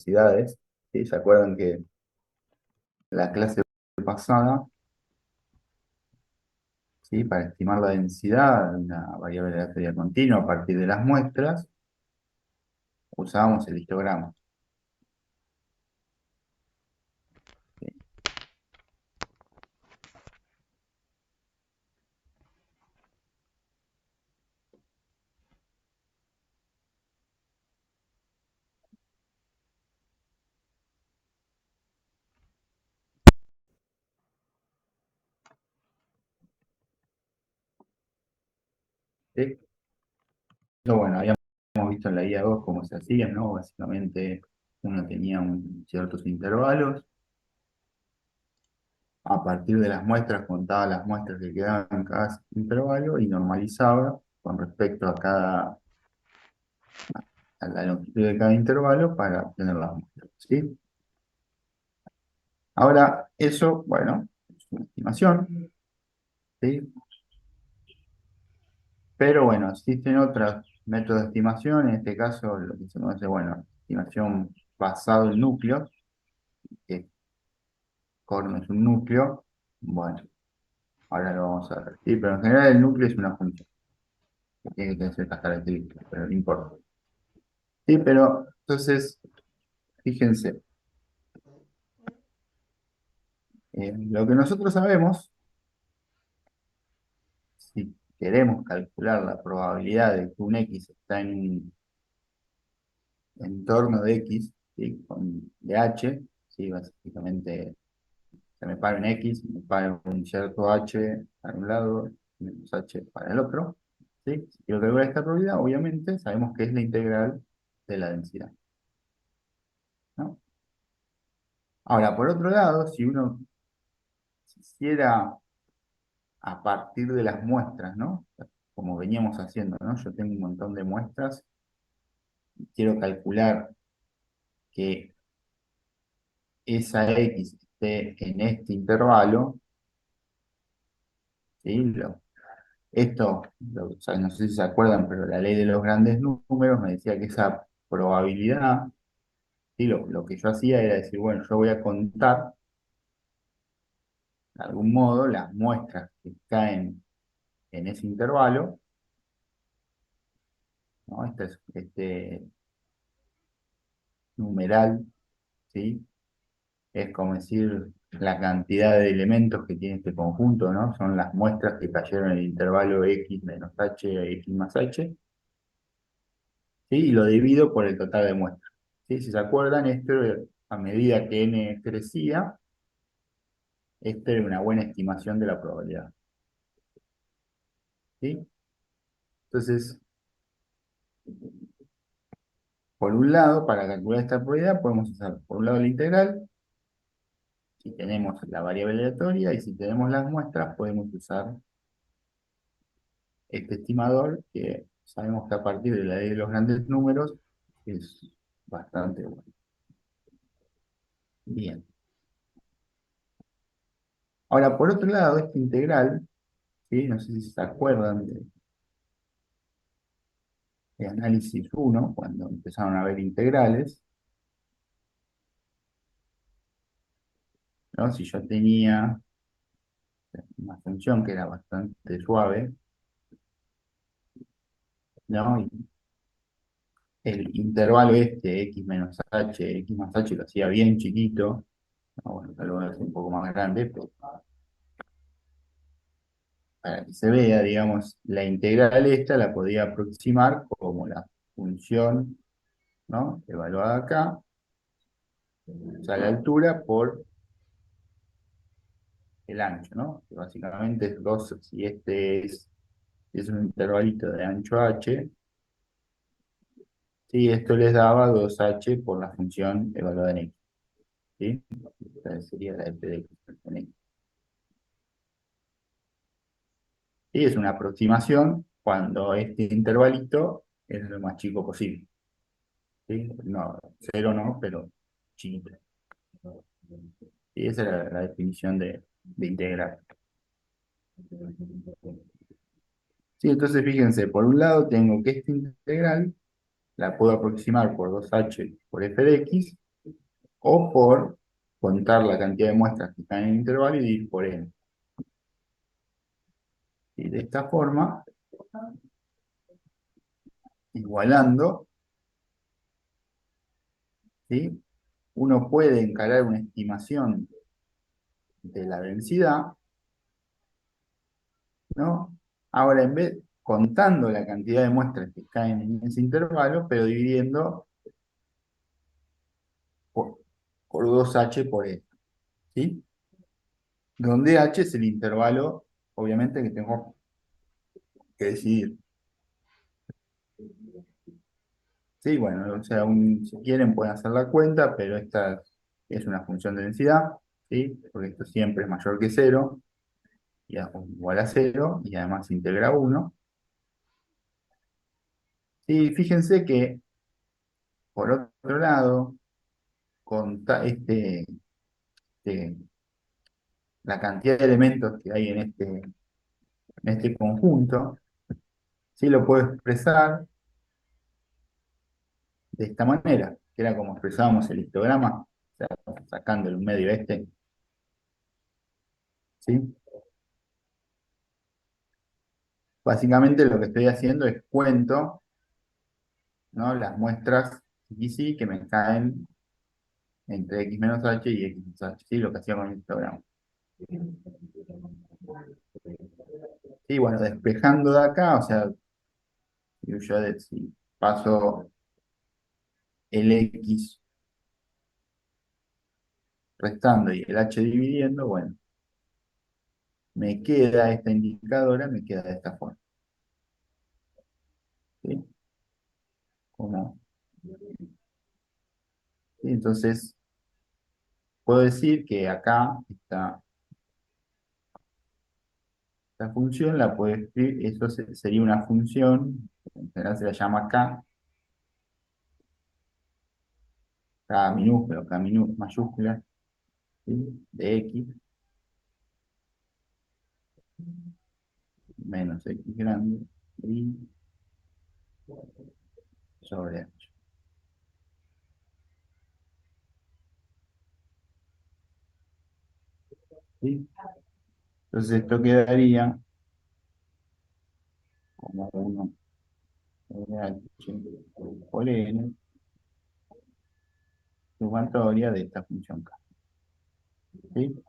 densidades. ¿Sí? ¿Se acuerdan que la clase pasada, ¿sí? Para estimar la densidad de una variable aleatoria continua a partir de las muestras, usábamos el histograma? ¿Sí? ¿Sí? Pero bueno, habíamos visto en la guía 2 cómo se hacía, ¿no? Básicamente uno tenía ciertos intervalos. A partir de las muestras, contaba las muestras que quedaban en cada intervalo y normalizaba con respecto a la longitud de cada intervalo para obtener las muestras. ¿Sí? Ahora, eso, bueno, es una estimación, ¿sí? Pero bueno, existen otros métodos de estimación, en este caso lo que se conoce, bueno, estimación basado en núcleos, que corno es un núcleo. Bueno, ahora lo vamos a ver. Sí, pero en general el núcleo es una función que tiene que tener ciertas características, pero no importa. Sí, pero entonces, fíjense, lo que nosotros sabemos, si queremos calcular la probabilidad de que un X está en un entorno de X, ¿sí? De H, ¿sí? Básicamente se me para un X, me para un cierto H para un lado, menos H para el otro. ¿Sí? Si quiero calcular esta probabilidad, obviamente sabemos que es la integral de la densidad, ¿no? Ahora, por otro lado, si uno quisiera a partir de las muestras, ¿no? Como veníamos haciendo, ¿no? Yo tengo un montón de muestras y quiero calcular que esa X esté en este intervalo, ¿sí? O sea, no sé si se acuerdan, pero la ley de los grandes números me decía que esa probabilidad, ¿sí? Lo que yo hacía era decir, bueno, yo voy a contar de algún modo las muestras que caen en ese intervalo, ¿no? Este numeral, ¿sí? Es como decir la cantidad de elementos que tiene este conjunto, ¿no? Son las muestras que cayeron en el intervalo x menos h, x más h, ¿sí? Y lo divido por el total de muestras. ¿Sí? Si se acuerdan, esto a medida que n crecía, esta era una buena estimación de la probabilidad. ¿Sí? Entonces, por un lado, para calcular esta probabilidad, podemos usar por un lado la integral, si tenemos la variable aleatoria, y si tenemos las muestras, podemos usar este estimador, que sabemos que a partir de la ley de los grandes números es bastante bueno. Bien. Ahora, por otro lado, esta integral, ¿sí? No sé si se acuerdan de análisis 1 cuando empezaron a ver integrales, ¿no? Si yo tenía una función que era bastante suave, ¿no? Y el intervalo este, x menos h, x más h, lo hacía bien chiquito, ¿no? Bueno, tal vez es un poco más grande, pero para que se vea, digamos, la integral esta la podía aproximar como la función, ¿no? Evaluada acá, o sea, la altura por el ancho, ¿no? Que básicamente es 2, si este es un intervalito de ancho h, sí, esto les daba 2h por la función evaluada en x, ¿sí? Esta sería la f de x en x. Y es una aproximación cuando este intervalito es lo más chico posible, ¿sí? No, cero no, pero chiquito. Y esa era la definición de integral. Sí, entonces fíjense, por un lado tengo que esta integral la puedo aproximar por 2h por f de x, o por contar la cantidad de muestras que están en el intervalo y dividir por n. Y de esta forma, igualando, ¿sí? Uno puede encarar una estimación de la densidad, ¿no? Ahora, en vez, contando la cantidad de muestras que caen en ese intervalo, pero dividiendo por, por 2h por n, ¿sí? Donde h es el intervalo, obviamente, que tengo que decidir. Sí, bueno, o sea, si quieren pueden hacer la cuenta, pero esta es una función de densidad, ¿sí? Porque esto siempre es mayor que cero, o igual a cero, y además integra uno. Sí, fíjense que, por otro lado, con este, la cantidad de elementos que hay en este conjunto, sí lo puedo expresar de esta manera, que era como expresábamos el histograma, o sea, sacando el medio este, ¿sí? Básicamente lo que estoy haciendo es cuento, ¿no? Las muestras y sí que me caen entre x menos h y x más h, ¿sí? Lo que hacía con el histograma. Sí, bueno, despejando de acá, o sea, si paso el x restando y el h dividiendo, bueno, me queda esta indicadora, me queda de esta forma, ¿sí? Como, ¿sí? Entonces, puedo decir que acá esta función la puedo escribir, eso sería una función, en general se la llama K minúscula, mayúscula, ¿sí? De x menos x grande y sobre h, ¿sí? Entonces esto quedaría como 1 sobre h por n sumatoria de esta función k, ¿sí?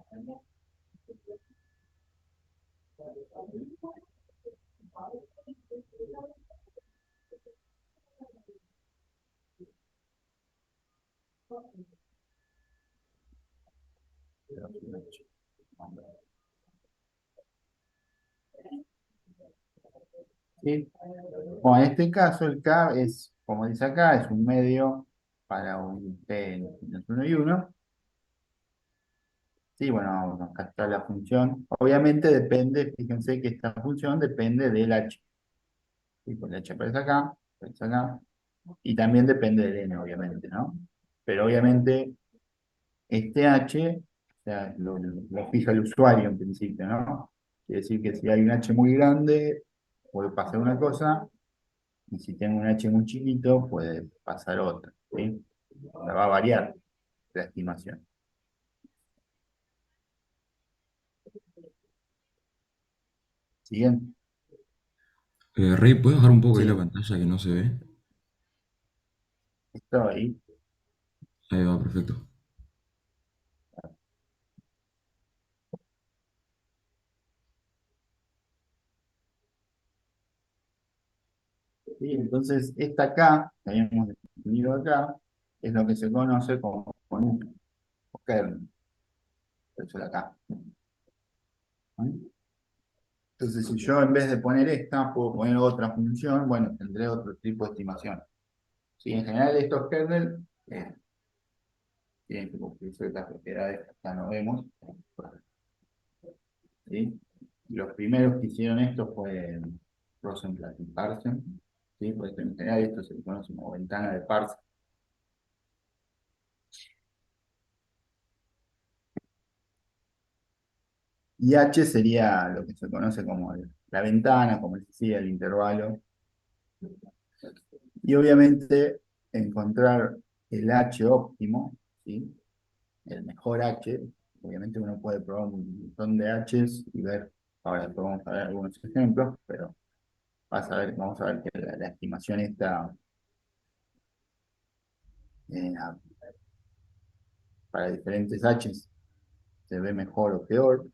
¿Sí? Bueno, en este caso el k es, como dice acá, es un medio para un t menos 1 y 1. Sí, bueno, acá está la función. Obviamente depende, fíjense que esta función depende del h. ¿Sí? Pues el h aparece acá, y también depende del n, obviamente, ¿no? Pero obviamente este h, o sea, lo fija el usuario en principio, ¿no? Quiere decir que si hay un h muy grande, puede pasar una cosa, y si tengo un h muy chiquito, puede pasar otra, ¿sí? O sea, va a variar la estimación. ¿Siguen? Rey, ¿puedes bajar un poco ahí la Sí, pantalla que no se ve? estaba ahí. Ahí va, perfecto. ¿Sí? Entonces, esta acá, que habíamos definido acá, es lo que se conoce como un kernel, eso de acá. ¿Sí? Entonces, si yo en vez de poner esta, puedo poner otra función, bueno, tendré otro tipo de estimación. Sí, en general estos kernel tienen que cumplir ciertas propiedades que acá no vemos. ¿Sí? Los primeros que hicieron esto fue Rosenblatt y Parsons. ¿Sí? Pues en general esto se conoce como ventana de Parsons. Y H sería lo que se conoce como la ventana, como les decía, el intervalo. Y obviamente encontrar el H óptimo, ¿sí? el mejor H. Obviamente uno puede probar un montón de Hs y ver, ahora después vamos a ver algunos ejemplos, pero vamos a ver que la estimación está eh, para diferentes Hs se ve mejor o peor.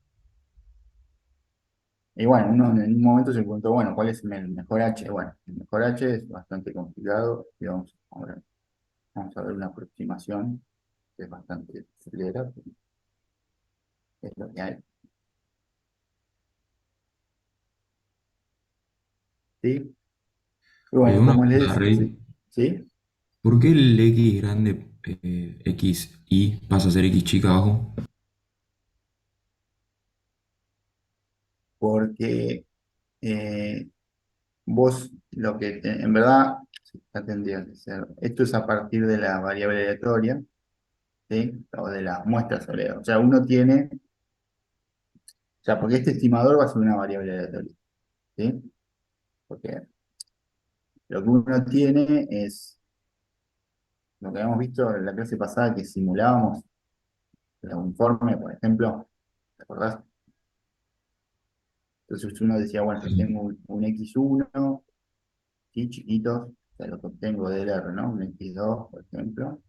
Y bueno, uno en un momento se preguntó, bueno, ¿cuál es el mejor H? Bueno, el mejor H es bastante complicado y vamos a ver una aproximación que es bastante severa, es lo que hay. ¿Sí? Y bueno, Una como pregunta, les decía, Rey. ¿sí? ¿Por qué el X grande, X y pasa a ser X chica abajo? Porque eh, vos lo que en verdad ya tendría que ser, esto es a partir de la variable aleatoria, ¿sí? O de las muestras aleatorias. O sea, uno tiene, o sea, porque este estimador va a ser una variable aleatoria, ¿sí? Porque lo que uno tiene es lo que habíamos visto en la clase pasada que simulábamos la uniforme, por ejemplo, ¿te acordás? Entonces uno decía, bueno, yo tengo un X1, ¿sí? Chiquitos, o sea, lo que obtengo del R, ¿no? Un X2, por ejemplo,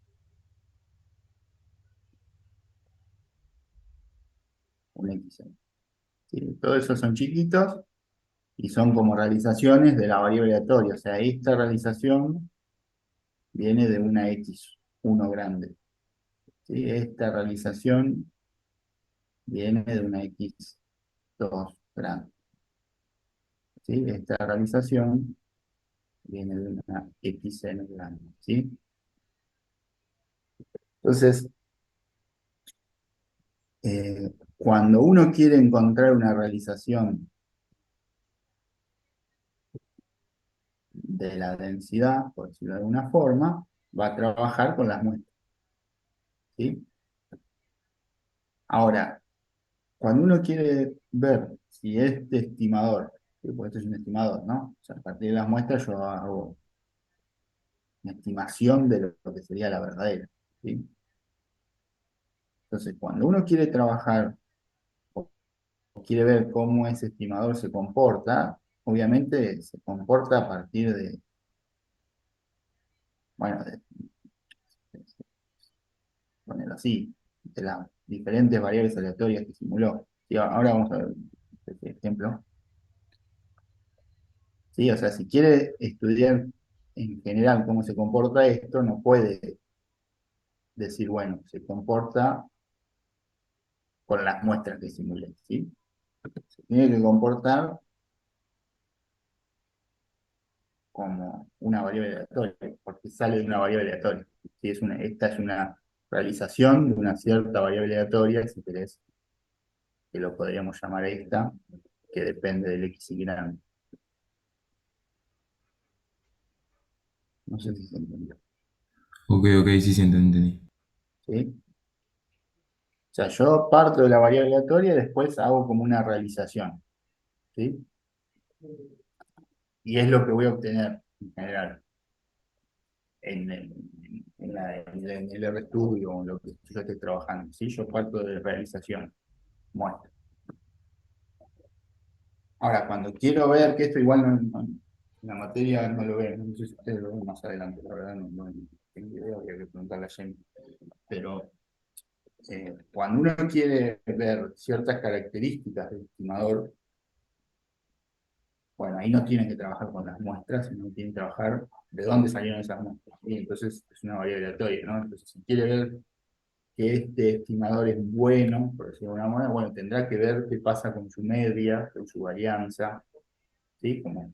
un X1. ¿Sí? Todos esos son chiquitos y son como realizaciones de la variable aleatoria. O sea, esta realización viene de una X1 grande. ¿Sí? Esta realización viene de una X2 grande. ¿Sí? Esta realización viene de una XN grande. ¿Sí? Entonces, cuando uno quiere encontrar una realización de la densidad, por decirlo de alguna forma, va a trabajar con las muestras. ¿Sí? Ahora, cuando uno quiere ver si este estimador, ¿sí? Porque esto es un estimador, ¿no? O sea, a partir de las muestras yo hago una estimación de lo que sería la verdadera. ¿Sí? Entonces, cuando uno quiere trabajar o quiere ver cómo ese estimador se comporta, obviamente se comporta a partir de, bueno, de- ponerlo así, de las diferentes variables aleatorias que simuló. Y ahora vamos a ver este ejemplo. ¿Sí? O sea, si quiere estudiar en general cómo se comporta esto, no puede decir, bueno, se comporta con las muestras que simulé, ¿sí? Se tiene que comportar como una variable aleatoria, porque sale de una variable aleatoria. ¿Sí? Esta es una realización de una cierta variable aleatoria, si querés, que lo podríamos llamar esta, que depende del x y grande. No sé si se entendió. Ok, ok, sí, sí, entendí. ¿Sí? O sea, yo parto de la variable aleatoria y después hago como una realización. ¿Sí? Y es lo que voy a obtener en general en en el RStudio o en lo que yo esté trabajando. ¿Sí? Yo parto de realización, muestra. Ahora, cuando quiero ver, que esto igual en la materia no lo ven, no sé si ustedes lo ven más adelante, la verdad no tengo idea, habría que preguntarle a Jamie. Pero cuando uno quiere ver ciertas características del estimador, bueno, ahí no tiene que trabajar con las muestras, sino tiene que trabajar de dónde salieron esas muestras. Y entonces es una variable aleatoria, ¿no? Entonces, si quiere ver que este estimador es bueno, por decirlo de alguna manera, bueno, tendrá que ver qué pasa con su media, con su varianza, ¿sí? Como,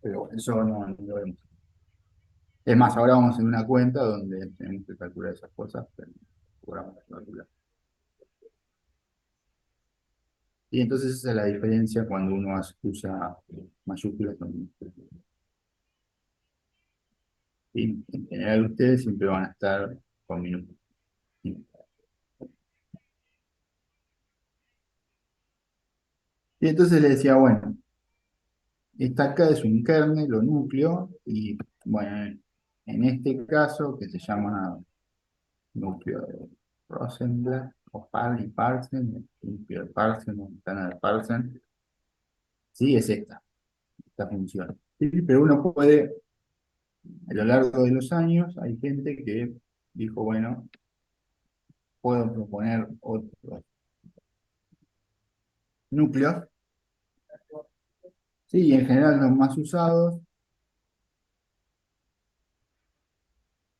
pero bueno, eso no lo vemos. Es más, ahora vamos en una cuenta donde tenemos que calcular esas cosas, pero cobramos calcular. Y entonces esa es la diferencia cuando uno usa mayúsculas con minúsculas. ¿Sí? En general ustedes siempre van a estar con minúsculas. ¿Sí? Y entonces le decía, bueno, esta acá es un kernel o núcleo, y bueno, En este caso, que se llama núcleo de Rosenblatt o Parsen, el núcleo de Parsen, o ventana de Parsen, sí, es esta función. Sí, pero uno puede, a lo largo de los años, hay gente que dijo, bueno, puedo proponer otros núcleos, sí, y en general los más usados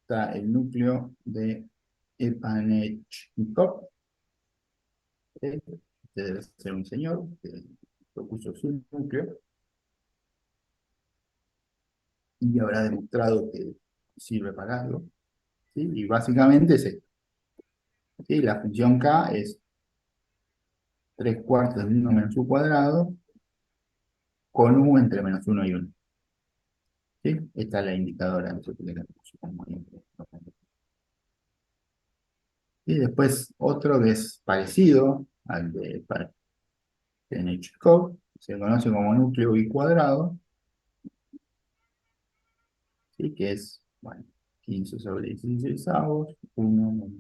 está el núcleo de Epanechnikov, este debe ser un señor que propuso su núcleo y habrá demostrado que sirve para algo, ¿sí? Y básicamente es esto, ¿sí? La función k es 3 cuartos de 1 menos u cuadrado con u entre menos uno y uno, ¿sí? Esta es la indicadora, no sé por qué la puse como ejemplo. Y después otro que es parecido al de Panichkov, se conoce como núcleo bicuadrado, ¿sí? Que es, bueno, 15 sobre 16 avos, 1 menos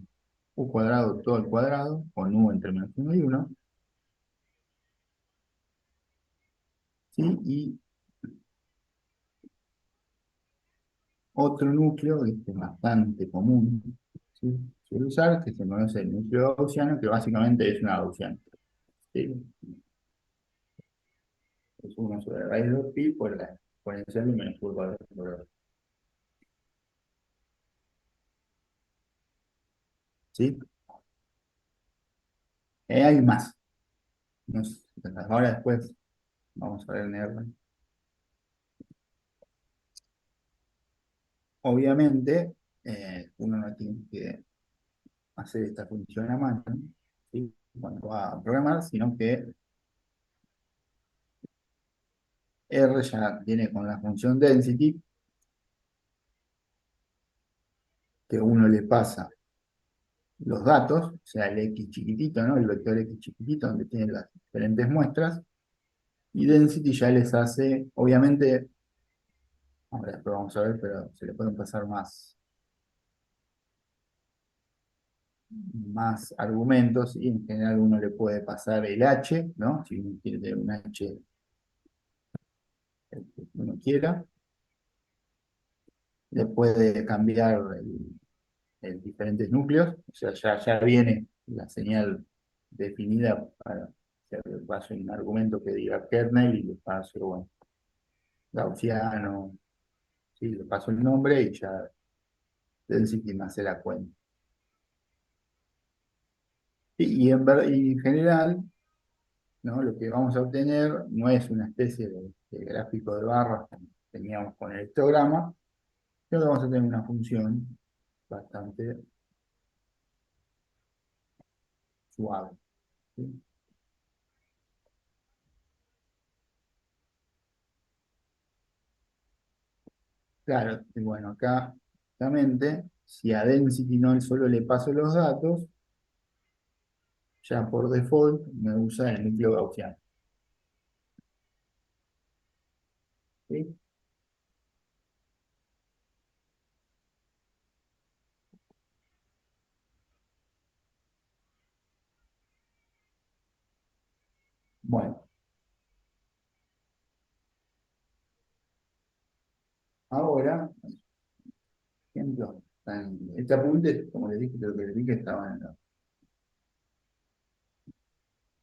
u cuadrado todo al cuadrado, con u entre menos uno y uno, ¿sí? Y otro núcleo que es bastante común, ¿sí? Suele usar, que se conoce el núcleo gaussiano, que básicamente es una gaussiana, ¿sí? Es 1 sobre raíz de 2pi por la exponencial de menos u cuadrado por 2, ¿sí? Hay más. No sé, ahora después vamos a ver en R. Obviamente, uno no tiene que hacer esta función a mano, ¿sí? Cuando va a programar, sino que R ya viene con la función density, que uno le pasa los datos, o sea, el X chiquitito, ¿no? El vector X chiquitito, donde tiene las diferentes muestras, y density ya les hace, obviamente, ahora después vamos a ver, pero se le pueden pasar más argumentos, y en general uno le puede pasar el H, ¿no? Si uno quiere tener un H el que uno quiera, le puede cambiar el diferentes núcleos, o sea, ya viene la señal definida para que le paso un argumento que diga kernel y le paso, bueno, gaussiano, sí, le paso el nombre y ya density me hace la cuenta. Y en general, ¿no? Lo que vamos a obtener no es una especie de gráfico de barras como teníamos con el histograma, sino que vamos a tener una función bastante suave, ¿sí? Claro, y bueno, acá, justamente, si a density no solo le paso los datos, ya por default me usa el núcleo gaussiano, ¿sí? Bueno, ahora, por ejemplo, este apunte, como les dije, lo que les dije estaba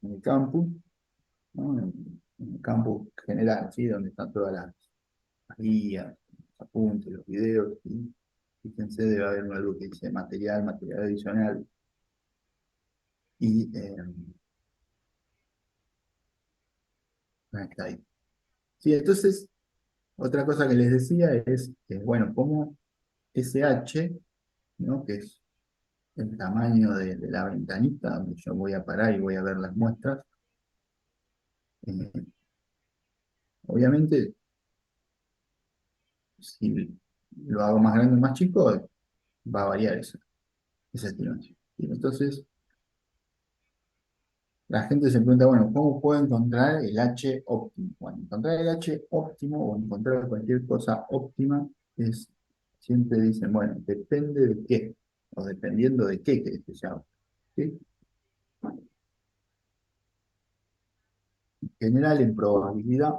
en el campus, ¿no? En el campus general, ¿sí? Donde están todas las guías, los apuntes, los videos, ¿sí? Fíjense, debe haber algo que dice material, material adicional, y está ahí. Sí, entonces, otra cosa que les decía es, bueno, cómo SH, ¿no? Que es el tamaño de la ventanita donde yo voy a parar y voy a ver las muestras. Eh, obviamente, si lo hago más grande o más chico, va a variar esa estimación. Y entonces, la gente se pregunta, bueno, ¿cómo puedo encontrar el H óptimo? Bueno, encontrar el H óptimo o encontrar cualquier cosa óptima es siempre dicen, bueno, depende de qué, o dependiendo de qué querés que se haga. ¿Sí? En general, en probabilidad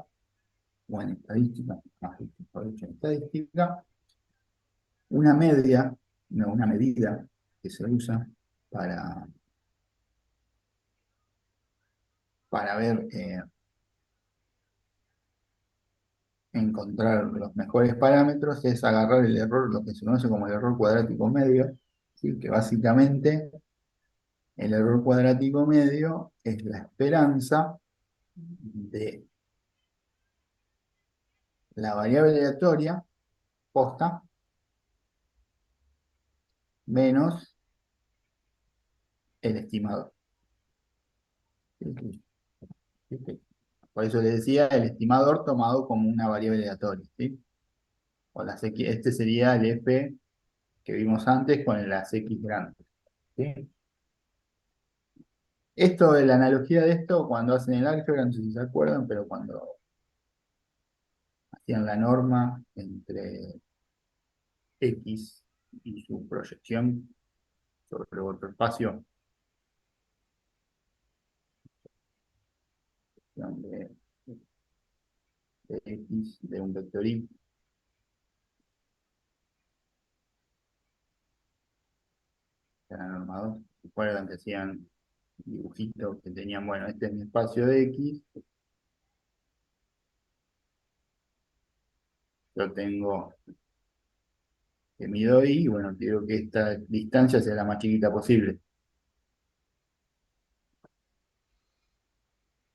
o en estadística, más mejor dicho, en estadística, una media, no, una medida que se usa para, para ver, encontrar los mejores parámetros es agarrar el error, lo que se conoce como el error cuadrático medio, ¿sí? Que básicamente el error cuadrático medio es la esperanza de la variable aleatoria posta menos el estimador. ¿Sí? ¿Sí? Por eso le decía el estimador tomado como una variable aleatoria. ¿Sí? O las X, este sería el F que vimos antes con las X grandes. ¿Sí? Esto, la analogía de esto, cuando hacen el álgebra, no sé si se acuerdan, pero cuando hacían la norma entre X y su proyección sobre otro espacio, de, de X de un vector Y, de la norma 2, recuerdan que hacían dibujitos que tenían, bueno, este es mi espacio de X, yo tengo que mido Y, y bueno, quiero que esta distancia sea la más chiquita posible.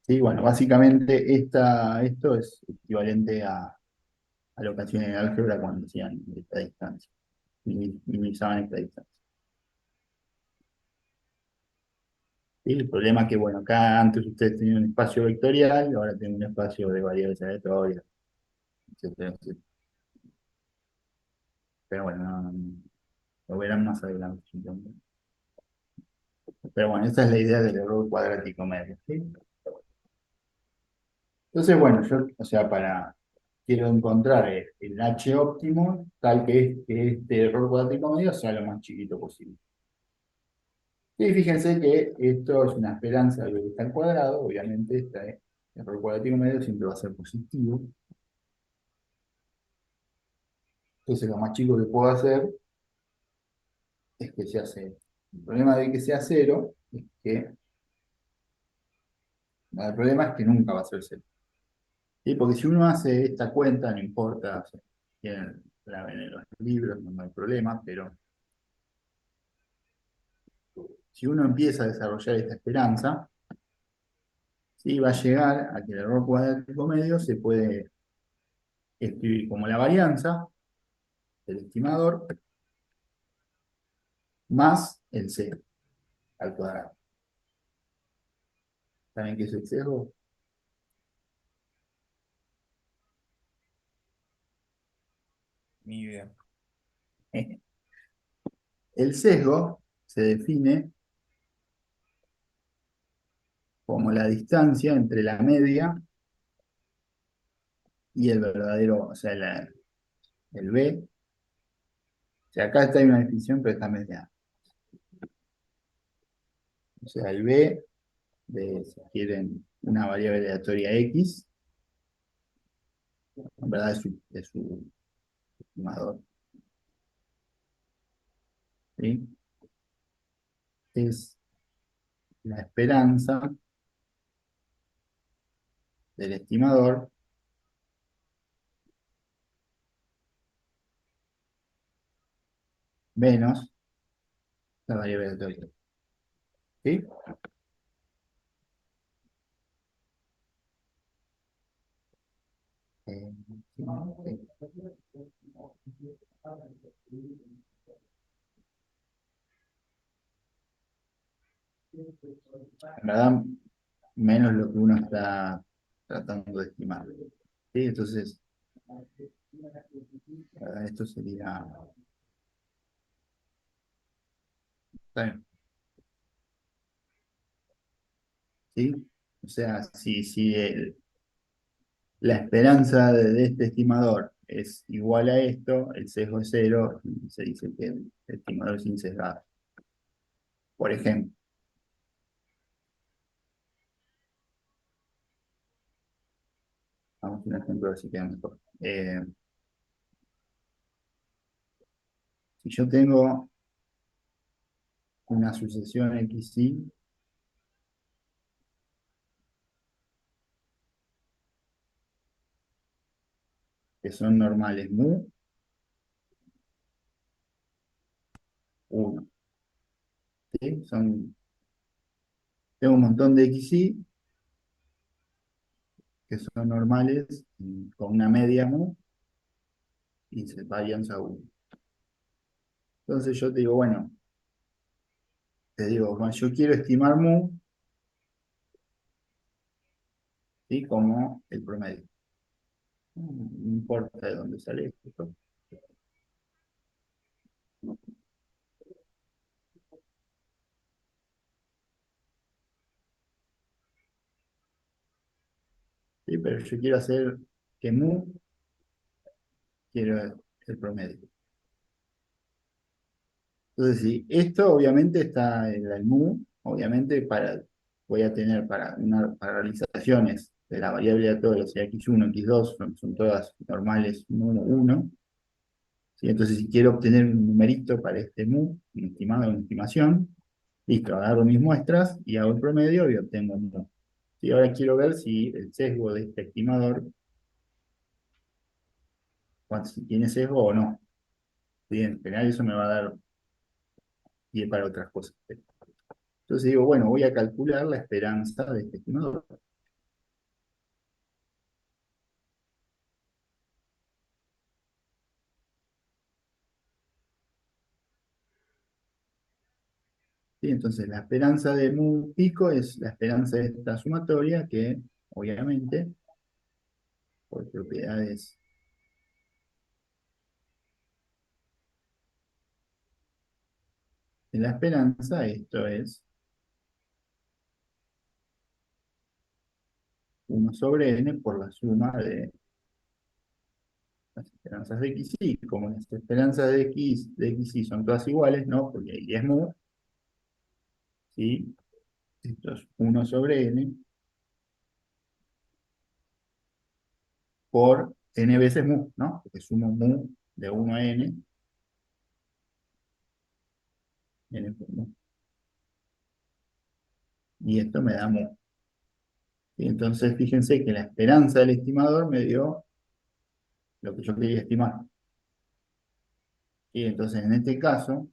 Sí, bueno, básicamente esto es equivalente a lo que hacían en álgebra cuando hacían esta distancia, minimizaban esta distancia. ¿Sí? El problema es que, bueno, acá antes ustedes tenían un espacio vectorial, ahora tienen un espacio de variables aleatorias, etcétera, etcétera. Pero bueno, lo verán más adelante, supongo. Pero bueno, esa es la idea del error cuadrático medio. ¿Sí? Entonces, bueno, yo, o sea, quiero encontrar el H óptimo, tal que este error cuadrático medio sea lo más chiquito posible. Y fíjense que esto es una esperanza de que está al cuadrado, obviamente este error cuadrático medio siempre va a ser positivo. Entonces lo más chico que puedo hacer es que sea cero. El problema de que sea cero es que, no, el problema es que nunca va a ser cero. ¿Sí? Porque si uno hace esta cuenta, no importa, o sea, la ven en los libros, no hay problema, pero si uno empieza a desarrollar esta esperanza, ¿sí? Va a llegar a que el error cuadrático medio se puede escribir como la varianza del estimador más el cero al cuadrado. ¿Saben qué es el sesgo? Ni idea. El sesgo se define como la distancia entre la media y el verdadero, o sea, el B. O sea, acá está hay una definición, pero está mediada. O sea, el B de, si quieren, una variable aleatoria X, en verdad es su estimador, ¿sí? Es la esperanza del estimador menos la variable aleatoria. ¿Sí? Eh, en verdad, menos lo que uno está tratando de estimar. ¿Sí? Entonces, esto sería. Está bien, ¿sí? O sea, si la esperanza de este estimador es igual a esto, el sesgo es cero, y se dice que el estimador es insesgado. Por ejemplo, vamos a un ejemplo a ver si queda mejor. Si yo tengo una sucesión XY que son normales mu, 1, ¿sí? Tengo un montón de XY que son normales con una media mu y se varían a 1. Entonces yo te digo, bueno, te digo, bueno, yo quiero estimar mu, ¿sí? Como el promedio. No importa de dónde sale esto. ¿Sí? Pero yo quiero hacer que mu, quiero el promedio. Entonces, sí, esto obviamente está en el mu, obviamente voy a tener para realizaciones de la variable aleatoria, o sea, x1, x2, son todas normales, mu, 1. ¿Sí? Entonces, si quiero obtener un numerito para este mu, un estimado, una estimación, listo, agarro mis muestras y hago el promedio y obtengo un mu. Y ahora quiero ver si el sesgo de este estimador, si tiene sesgo o no. ¿Sí? En general eso me va a dar pie para otras cosas. Entonces digo, bueno, voy a calcular la esperanza de este estimador. ¿Sí? Entonces la esperanza de mu pico es la esperanza de esta sumatoria que, obviamente, por propiedades de la esperanza, esto es 1/n por la suma de las esperanzas de xy. Como las esperanzas de xy son todas iguales, ¿no? Porque y es mu, ¿sí? Esto es 1/n por n veces mu, ¿no? Porque sumo mu de 1 a n, n por mu. Y esto me da mu. Y entonces fíjense que la esperanza del estimador me dio lo que yo quería estimar. Y entonces en este caso,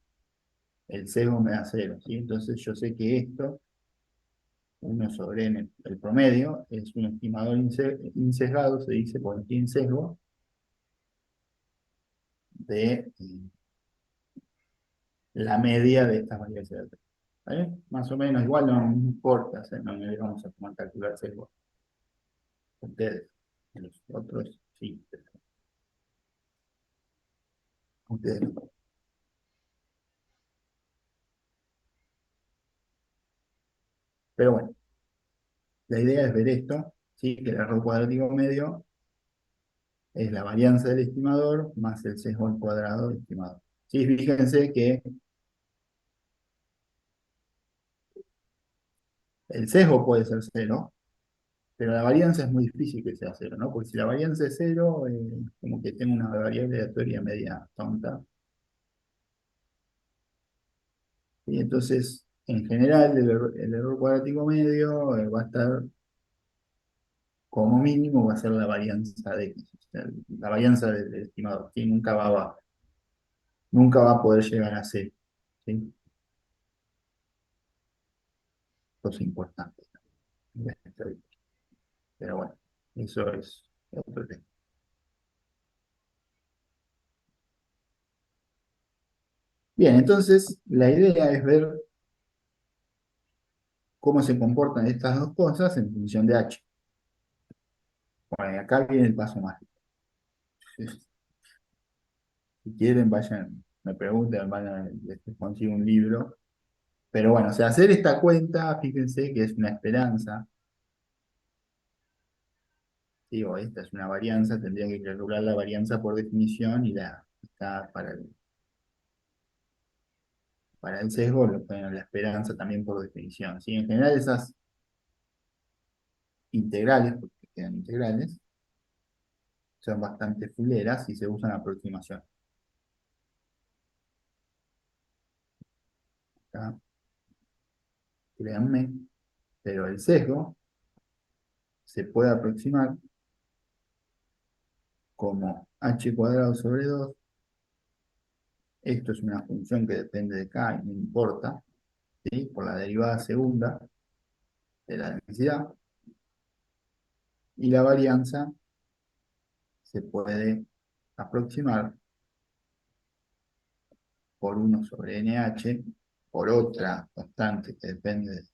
el sesgo me da 0. ¿Sí? Entonces yo sé que esto, 1/n, el promedio, es un estimador insesgado, se dice porque tiene sesgo, de la media de estas variables de atrás. ¿Vale? Más o menos, igual no importa, o sea, no le vamos a tomar calcular sesgo. Ustedes, los otros, sí, ustedes no. Pero bueno, la idea es ver esto, ¿sí? Que el error cuadrático medio es la varianza del estimador más el sesgo al cuadrado del estimador. Sí, fíjense que el sesgo puede ser cero, pero la varianza es muy difícil que sea cero, ¿no? Porque si la varianza es cero, como que tengo una variable aleatoria media tonta. Y entonces, en general, el error cuadrático medio va a estar, como mínimo, va a ser la varianza de X, o sea, la varianza del estimador, que nunca va a poder llegar a cero. ¿Sí? Eso es importante. Pero bueno, eso es otro tema. Bien, entonces la idea es ver cómo se comportan estas dos cosas en función de h. Bueno, acá viene el paso más. Si quieren, vayan, me pregunten, les consigo un libro. Pero bueno, o sea, hacer esta cuenta, fíjense que es una esperanza, ¿sí? O esta es una varianza, tendría que calcular la varianza por definición y está para el sesgo, bueno, la esperanza también por definición, ¿sí? En general esas integrales, porque quedan integrales, son bastante fuleras y se usan aproximación. Acá, créanme, pero el sesgo se puede aproximar como h cuadrado sobre 2. Esto es una función que depende de k y no importa, ¿sí? Por la derivada segunda de la densidad. Y la varianza se puede aproximar por 1 sobre nh, por otra constante que depende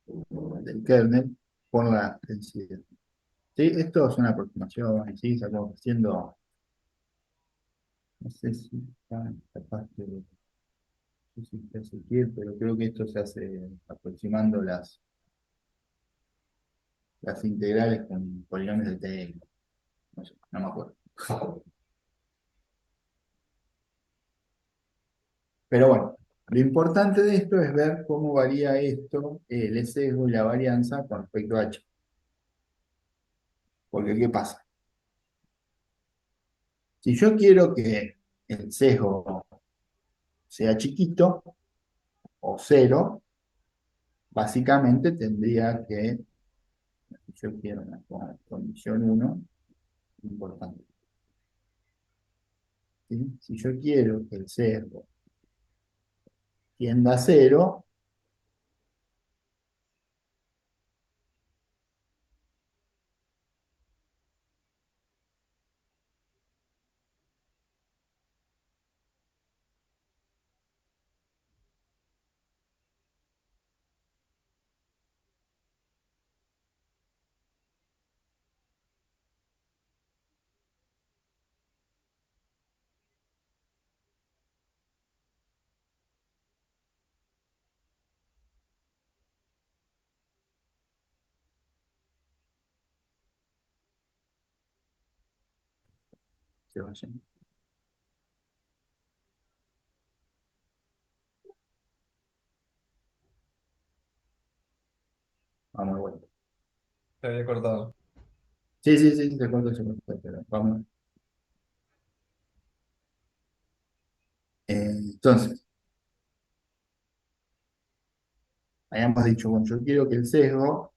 del kernel, por la densidad. ¿Sí? Esto es una aproximación, ¿sí? Estamos haciendo, no sé si está capaz de, no sé si está Ezequiel, pero creo que esto se hace aproximando las integrales con polinomios de Taylor. No sé, no me acuerdo. Pero bueno, lo importante de esto es ver cómo varía esto, el sesgo y la varianza con respecto a h. Porque, ¿qué pasa? Si yo quiero que el sesgo sea chiquito o cero, básicamente tendría que, si yo quiero una condición uno importante. ¿Sí? Si yo quiero que el sesgo tienda a cero, se va yendo. Vamos de vuelta. Se había cortado. Sí, sí, sí, se corta, pero vamos. Entonces, habíamos dicho, bueno, yo quiero que el sesgo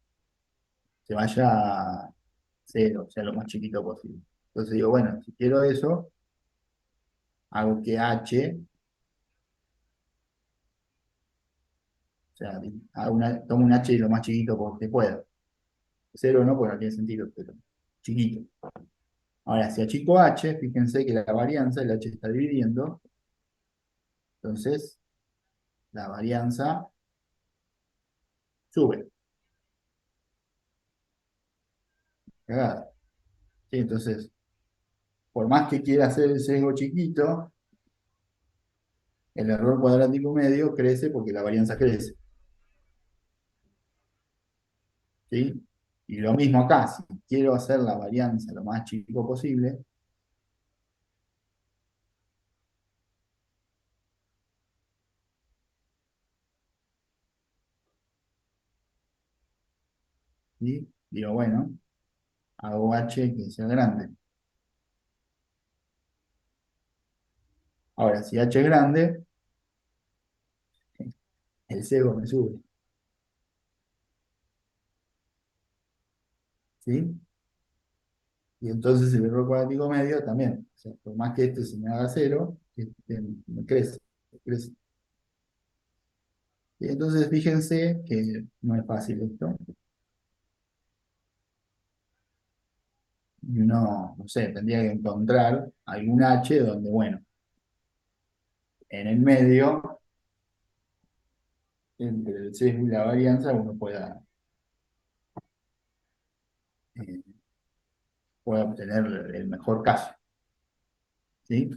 se vaya a cero, o sea, lo más chiquito posible. Entonces digo, bueno, si quiero eso, hago que h, o sea, tomo un h lo más chiquito que pueda. Cero no, porque no tiene sentido, pero chiquito. Ahora, si achico h, fíjense que la varianza, el h está dividiendo, entonces la varianza sube. Cagada. ¿Sí? Entonces, por más que quiera hacer el sesgo chiquito, el error cuadrático medio crece porque la varianza crece. ¿Sí? Y lo mismo acá, si quiero hacer la varianza lo más chico posible, ¿sí? Digo, bueno, hago h que sea grande. Ahora, si h es grande, el sesgo me sube. ¿Sí? Y entonces el error cuadrático medio también. O sea, por más que este se me haga cero, este me crece, crece. Y entonces fíjense que no es fácil esto. Y uno, no sé, tendría que encontrar algún h donde, bueno, en el medio, entre el sesgo y la varianza, uno eh, pueda obtener el mejor caso. ¿Sí?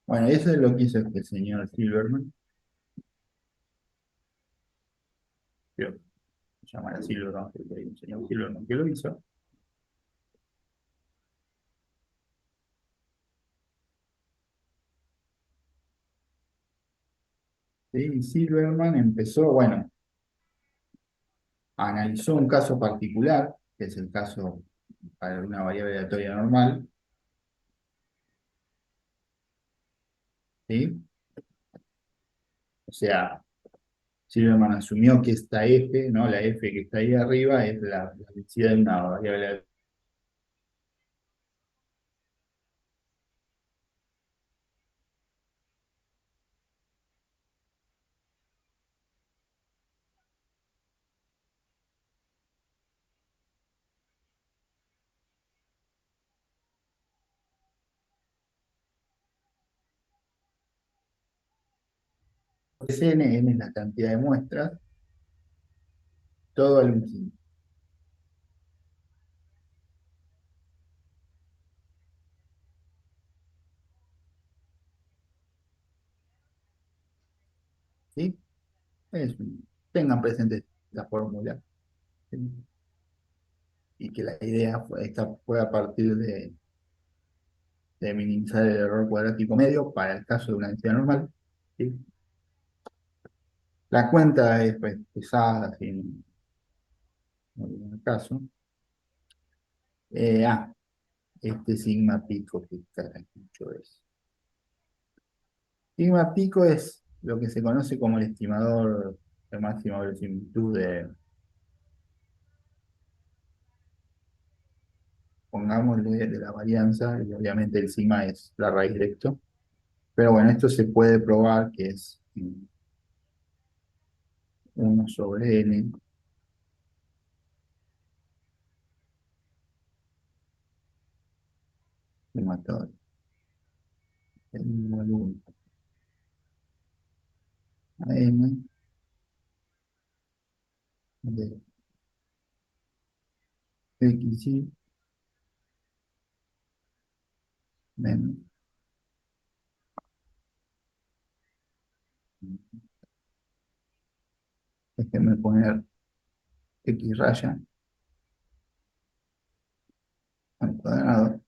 Bueno, eso es lo que hizo este señor Silverman. Creo que se llama Silverman, creo que hay un señor Silverman que lo hizo. ¿sí? Y Silverman empezó, bueno, analizó un caso particular, que es el caso para una variable aleatoria normal, ¿sí? O sea, Silverman asumió que esta F, ¿no? La F que está ahí arriba es la densidad de una variable. N es la cantidad de muestras, todo al infinito. ¿Sí? Tengan presente esta fórmula, ¿sí? Y que la idea esta fue a partir de minimizar el error cuadrático medio para el caso de una densidad normal, ¿sí? La cuenta es pues, pesada, sin ningún caso. Ah, este sigma pico que está mucho es. Sigma pico es lo que se conoce como el estimador de máxima verosimilitud pongámosle, de la varianza, y obviamente el sigma es la raíz de esto. Pero bueno, esto se puede probar que es 1 sobre n sumatorio. El número 1 a n de xy menos. Déjenme poner x raya al cuadrado,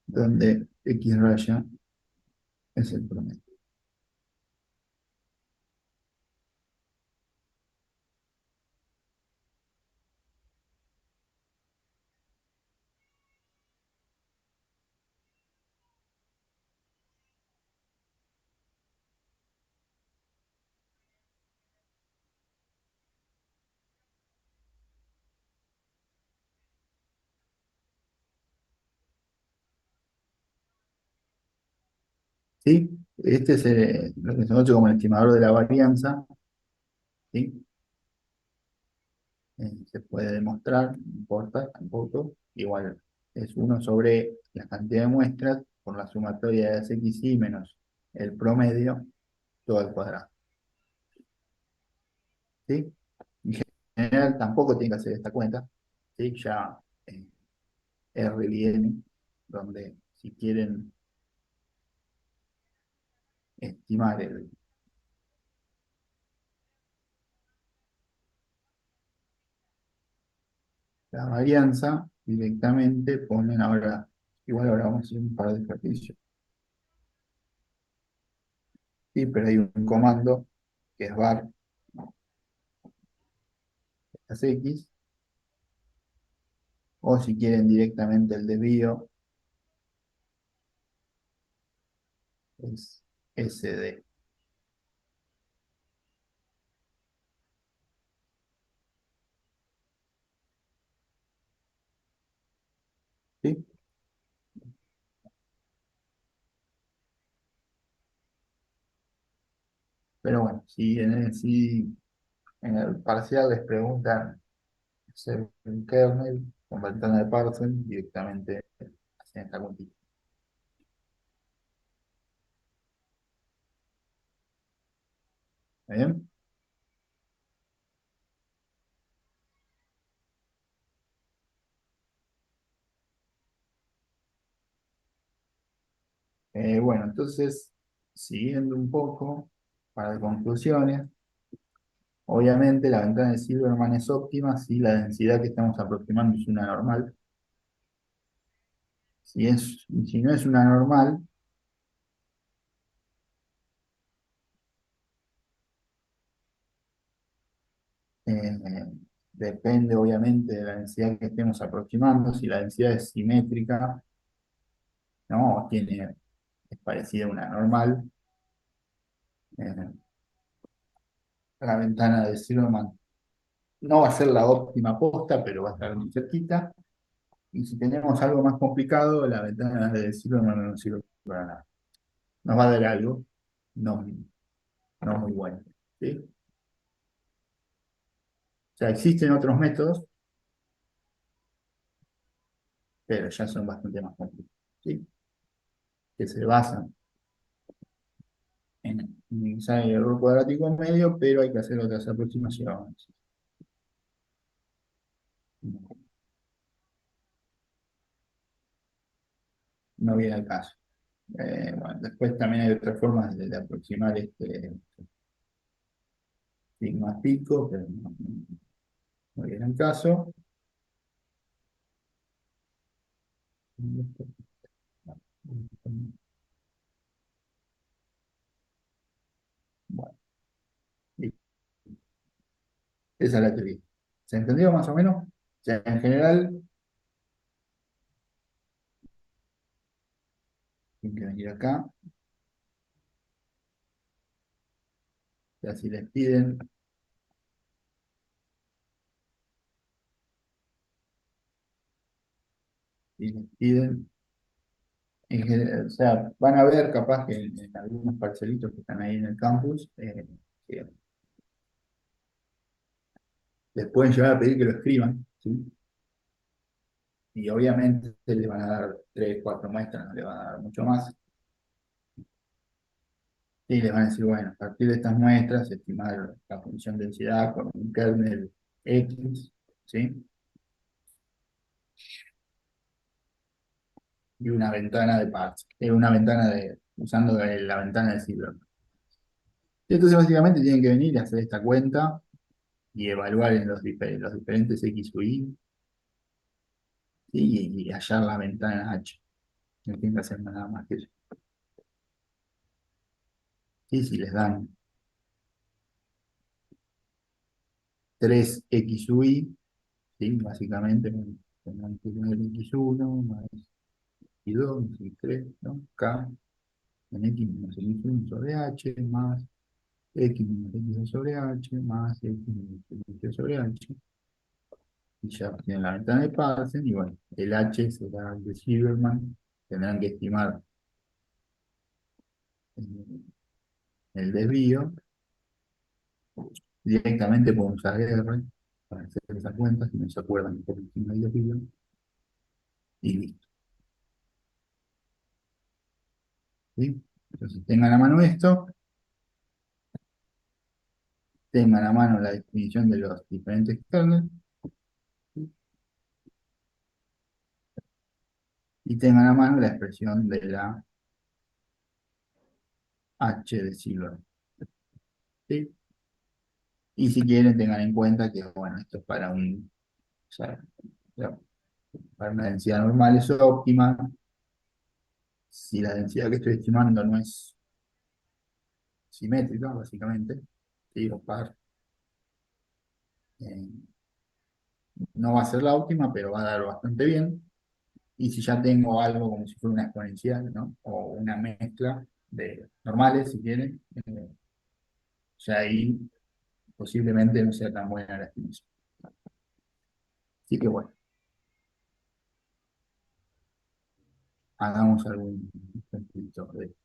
donde x raya es el promedio. ¿Sí? Este es lo que se conoce como el estimador de la varianza, ¿sí? Se puede demostrar, no importa tampoco, igual es 1 sobre la cantidad de muestras por la sumatoria de xy menos el promedio, todo al cuadrado, ¿sí? En general tampoco tiene que hacer esta cuenta, ¿sí? Ya R viene, donde si quieren estimar la varianza, directamente ponen ahora, igual ahora vamos a hacer un par de ejercicios, ¿sí? Pero hay un comando que es var las x, o si quieren directamente el desvío, es sd, ¿sí? Pero bueno, si en el parcial les preguntan hacer un kernel con ventana de Parsons, directamente hacen esta cuentita. ¿Está bien? Bueno, entonces, siguiendo un poco para conclusiones, obviamente la ventana de Silverman es óptima si la densidad que estamos aproximando es una normal. Si no es una normal, Eh, depende obviamente de la densidad que estemos aproximando. Si la densidad es simétrica, ¿no? Es parecida a una normal. eh, la ventana de Silverman no va a ser la óptima posta, pero va a estar muy cerquita. Y si tenemos algo más complicado, la ventana de Silverman no nos sirve para nada. Nos va a dar algo, no, no muy bueno. ¿Sí? O sea, existen otros métodos, pero ya son bastante más complicados. ¿Sí? Que se basan en usar el error cuadrático en medio, pero hay que hacer otras aproximaciones. No viene al caso. Bueno, después también hay otras formas de aproximar este sigma pico, pero no viene al caso. Bueno, y esa es la teoría. ¿Se entendió más o menos? O sea, en general, tienen que venir acá, y así les piden, y les piden, o sea, van a ver capaz que en algunos parcelitos que están ahí en el campus, que les pueden llegar a pedir que lo escriban, ¿sí? Y obviamente le van a dar 3, 4 muestras, no le van a dar mucho más. Y les van a decir, bueno, a partir de estas muestras, estimar la función de densidad con un kernel X, ¿sí? Y una ventana de parse, usando la ventana de Silverman. Y entonces básicamente tienen que venir y hacer esta cuenta y evaluar en los diferentes X o Y, ¿sí? Y hallar la ventana H. No tienen que hacer nada más que eso. Y si les dan 3 XY, ¿sí? Básicamente tendrán que tener X1 más X2 más X3, ¿no? K en X menos X1 sobre H más X menos X2 sobre H más X menos X3 sobre H. Y ya tienen la ventana de Parsons y bueno, el H será el de Silverman. Tendrán que estimar eh, el desvío. Directamente podemos usar R para hacer esa cuenta, si no se acuerdan por encima del desvío. Y listo. ¿Sí? Entonces tengan a mano esto, tengan a mano la definición de los diferentes kernels, ¿sí? Y tengan a mano la expresión de la H de Silverman. ¿Sí? Y si quieren, tengan en cuenta que, bueno, esto es para o sea, para una densidad normal es óptima. Si la densidad que estoy estimando no es simétrica, básicamente, ¿sí? O par, eh, no va a ser la óptima, pero va a dar bastante bien. Y si ya tengo algo como si fuera una exponencial, ¿no? O una mezcla de normales, si quieren, ya ahí posiblemente no sea tan buena la estimación. Así que bueno, hagamos algún ejemplito de esto.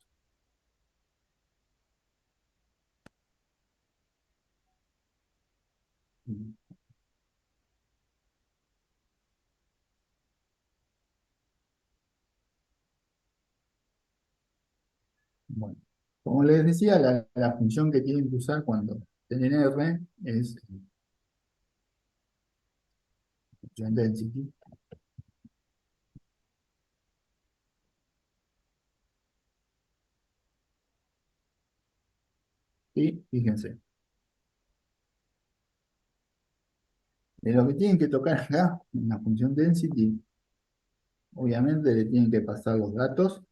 Bueno, como les decía, la función que tienen que usar cuando tienen R es función density. Y fíjense, de lo que tienen que tocar acá, en la función density, obviamente le tienen que pasar los datos.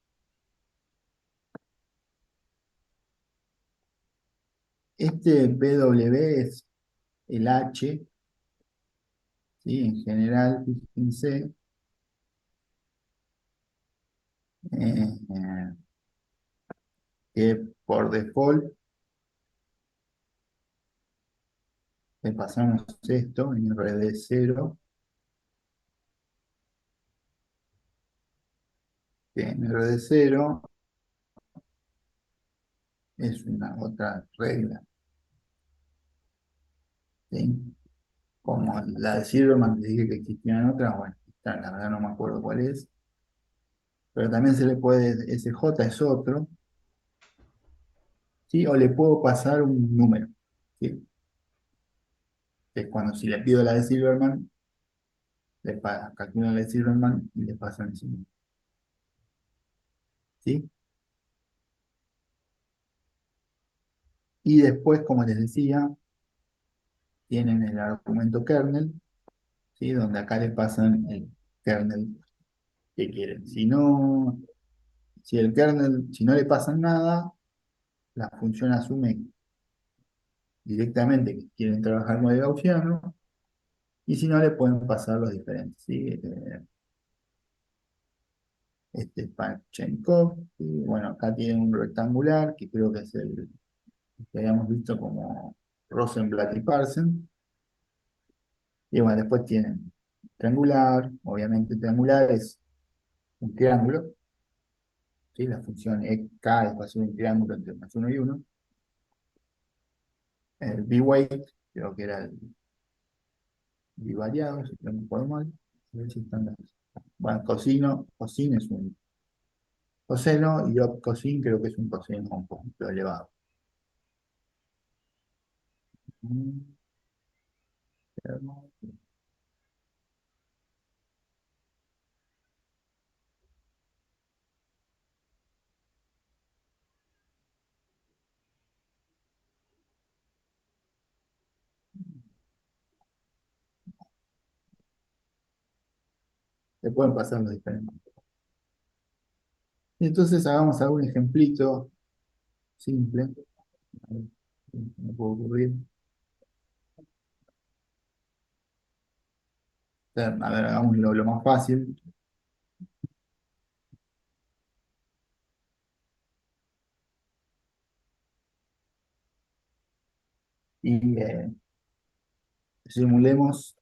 Este PW es el H, ¿sí? En general, fíjense, eh, que por default le pasamos esto en RD0, que en RD0 es una otra regla, ¿sí? Como la de Silverman, que dije que existían otras, bueno, esta, la verdad no me acuerdo cuál es, pero también se le puede, SJ es otro, ¿sí? O le puedo pasar un número, ¿sí? Que es cuando si le pido la de Silverman, calculan la de Silverman y le pasan ese número, ¿sí? Y después, como les decía, tienen el argumento kernel, ¿sí? Donde acá le pasan el kernel que quieren. Si el kernel, si no le pasan nada, la función asume directamente que quieren trabajar con el gaussiano, y si no le pueden pasar los diferentes, ¿sí? Este es Pavchenkov, y bueno, acá tiene un rectangular, que creo que es el que habíamos visto como Rosenblatt y Parsons, y bueno, después tienen triangular, obviamente triangular es un triángulo, ¿sí? La función K es para un triángulo entre más uno y uno. El B-weight, creo que era el bivariado, si no me acuerdo mal. A ver si están bueno, cosino es un coseno, y cosine creo que es un coseno un poquito elevado. Mm, Se pueden pasar los diferentes. Y entonces hagamos algún ejemplito simple. A ver, si me puede ocurrir. A ver, hagamos lo más fácil. Y simulemos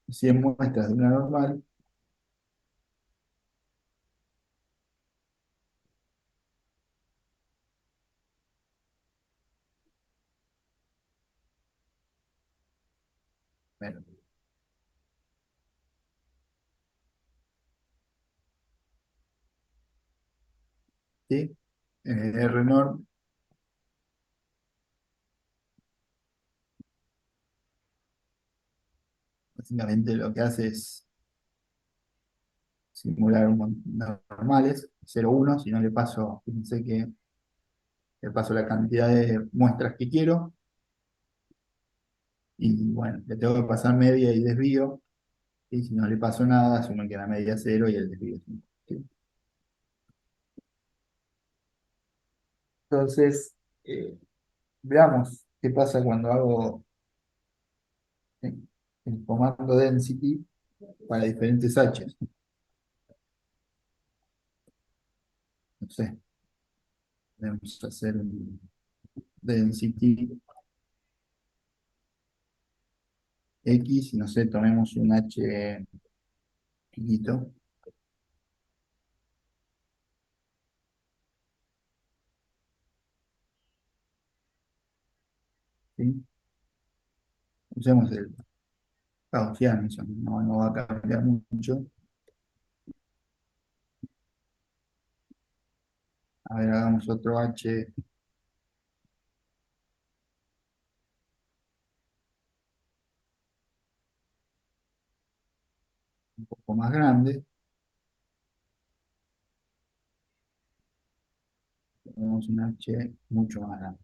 100 muestras de una normal. Bueno, ¿sí? RNorm básicamente lo que hace es simular normales, 0, 1, si no le paso, fíjense que le paso la cantidad de muestras que quiero, y bueno, le tengo que pasar media y desvío, y si no le paso nada, asumen que la media es 0 y el desvío es 1. ¿Sí? Entonces, veamos qué pasa cuando hago el comando density para diferentes h. No sé, vamos a hacer un density x, y no sé, tomemos un h chiquito, ¿sí? Usemos el gaussiano, eso no va a cambiar mucho. A ver, hagamos otro h un poco más grande. Tenemos un h mucho más grande.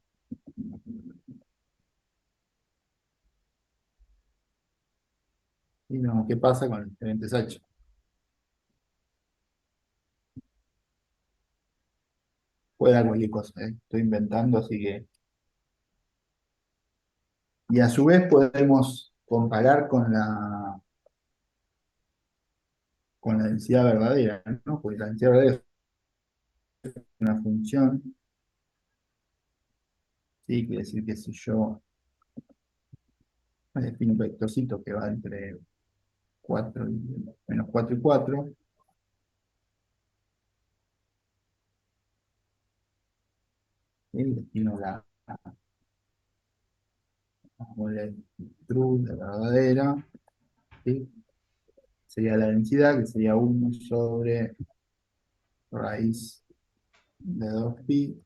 Y vemos qué pasa con los diferentes h. Puede dar cualquier cosa, ¿eh? Estoy inventando, así que Y a su vez podemos comparar con la densidad verdadera, ¿no? Porque la densidad verdadera es una función, ¿sí? Quiere decir que si yo me defino un vectorcito que va entre 4 y menos 4 y 4, ¿sí? Defino la true, la verdadera, ¿sí? Sería la densidad, que sería 1 sobre raíz de 2pi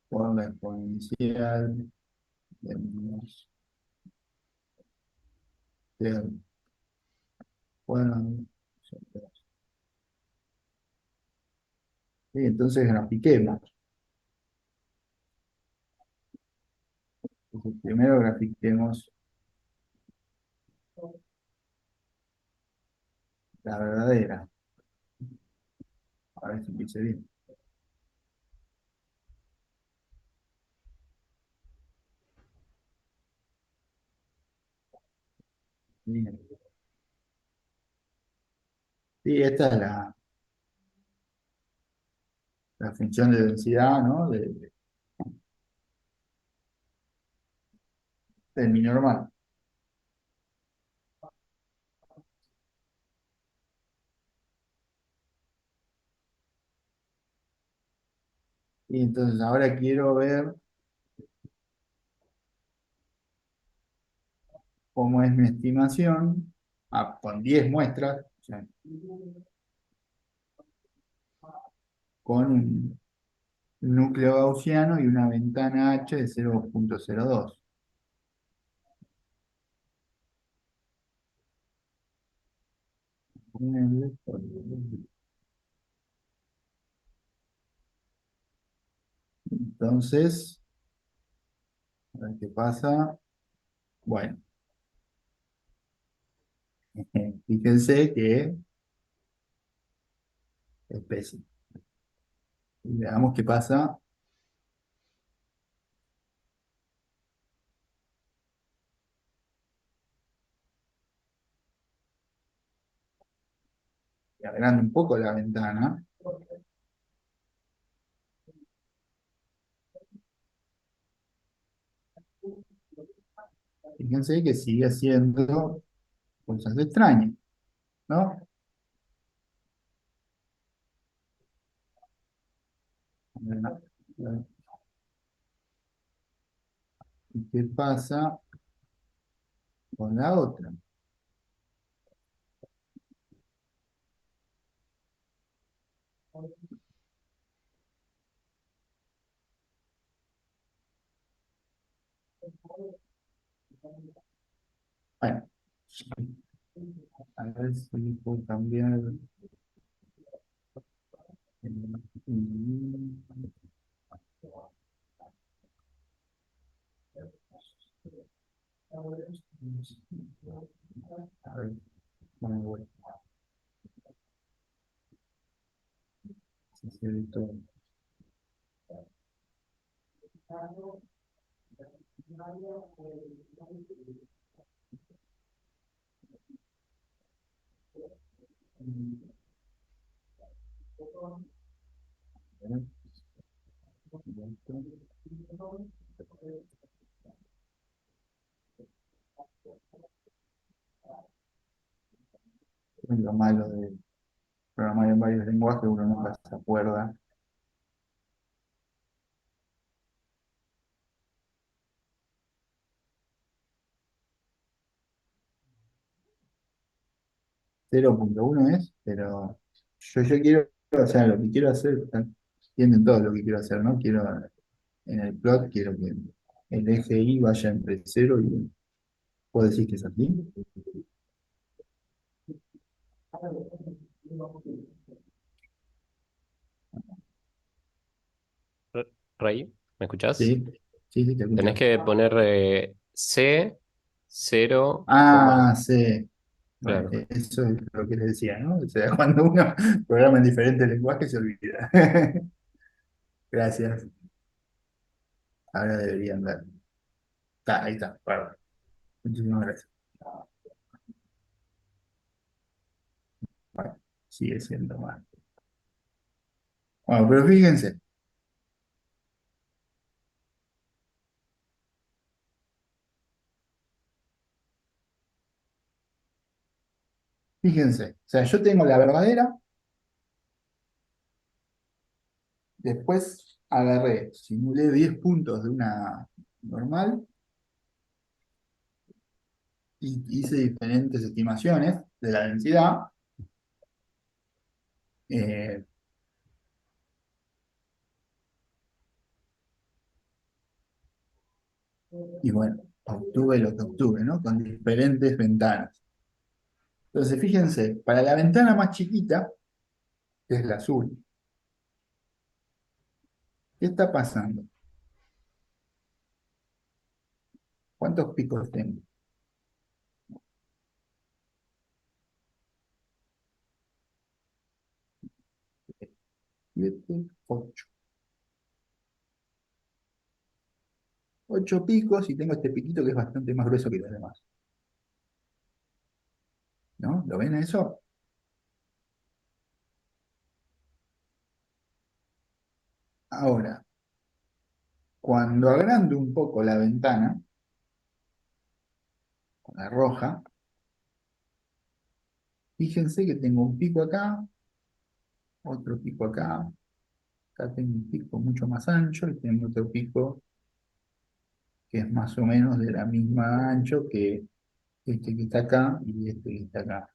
por la exponencial de menos del bueno, ¿sí? Entonces grafiquemos. Entonces, primero grafiquemos la verdadera. A ver si hice bien. Bien. Sí, esta es la función de densidad, ¿no? Del mi normal. Y entonces ahora quiero ver cómo es mi estimación con 10 muestras, o sea, con un núcleo gaussiano y una ventana H de 0,02. Entonces, a ver qué pasa. Bueno, fíjense que es pésimo. Y veamos qué pasa. Y agrando un poco la ventana. Fíjense que sigue haciendo cosas extrañas, ¿no? ¿Y qué pasa con la otra? Bueno, a ver si puedo cambiar. A ver, bueno, bueno, si se ve todo. Es lo malo de programar en varios lenguajes, uno nunca se acuerda. 0,1 es, pero yo quiero, o sea, lo que quiero hacer, entienden todo lo que quiero hacer, ¿no? Quiero, en el plot, quiero que el eje Y vaya entre 0 y 1. ¿Puedo decir que es así? Rey, ¿me escuchás? Sí, sí, sí, te Tenés escucho. que poner C, 0, Ah, sí. Bueno, claro. eso es lo que les decía, ¿no? O sea, cuando uno programa en diferentes lenguajes se olvida. Gracias. Ahora debería andar. Ahí está, perdón. Muchísimas gracias. Bueno, sigue siendo más. Bueno, pero fíjense, o sea, yo tengo la verdadera, después agarré, simulé 10 puntos de una normal y hice diferentes estimaciones de la densidad. eh, y bueno, obtuve lo que obtuve, ¿no? Con diferentes ventanas. Entonces, fíjense, para la ventana más chiquita, que es la azul, ¿qué está pasando? ¿Cuántos picos tengo? 7, 8. 8 picos y tengo este piquito que es bastante más grueso que los demás. ¿No? ¿Lo ven eso? Ahora, cuando agrando un poco la ventana, con la roja, fíjense que tengo un pico acá, otro pico acá, acá tengo un pico mucho más ancho y tengo otro pico que es más o menos de la misma ancho que este que está acá y este que está acá.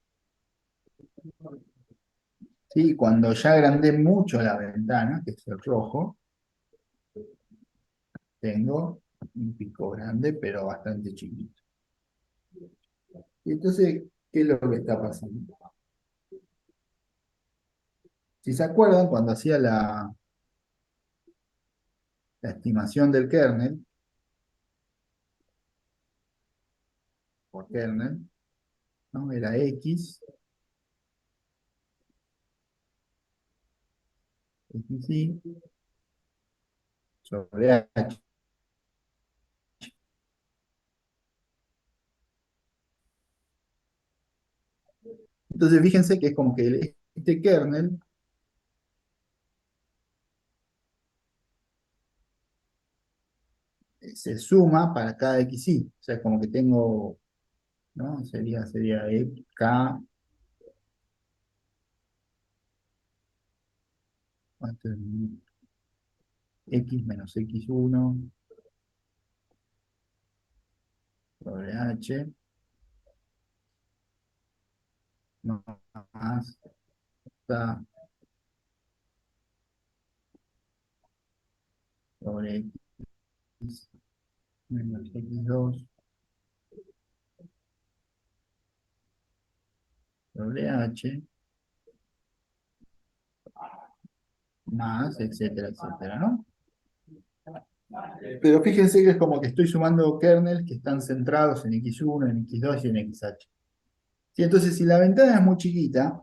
¿Sí? Cuando ya agrandé mucho la ventana, que es el rojo, tengo un pico grande pero bastante chiquito. Y entonces, ¿qué es lo que está pasando? Si se acuerdan, cuando hacía la estimación del kernel, por kernel, ¿no? Era X, XY, sobre H. Entonces, fíjense que es como que este kernel se suma para cada XY. O sea, como que tengo, ¿no? Sería K, ¿cuánto es? X menos X1 sobre H, no más, K sobre X menos X2 sobre H, más, etcétera, etcétera, ¿no? Pero fíjense que es como que estoy sumando kernels que están centrados en X1, en X2 y en XH. ¿Sí? Entonces, si la ventana es muy chiquita,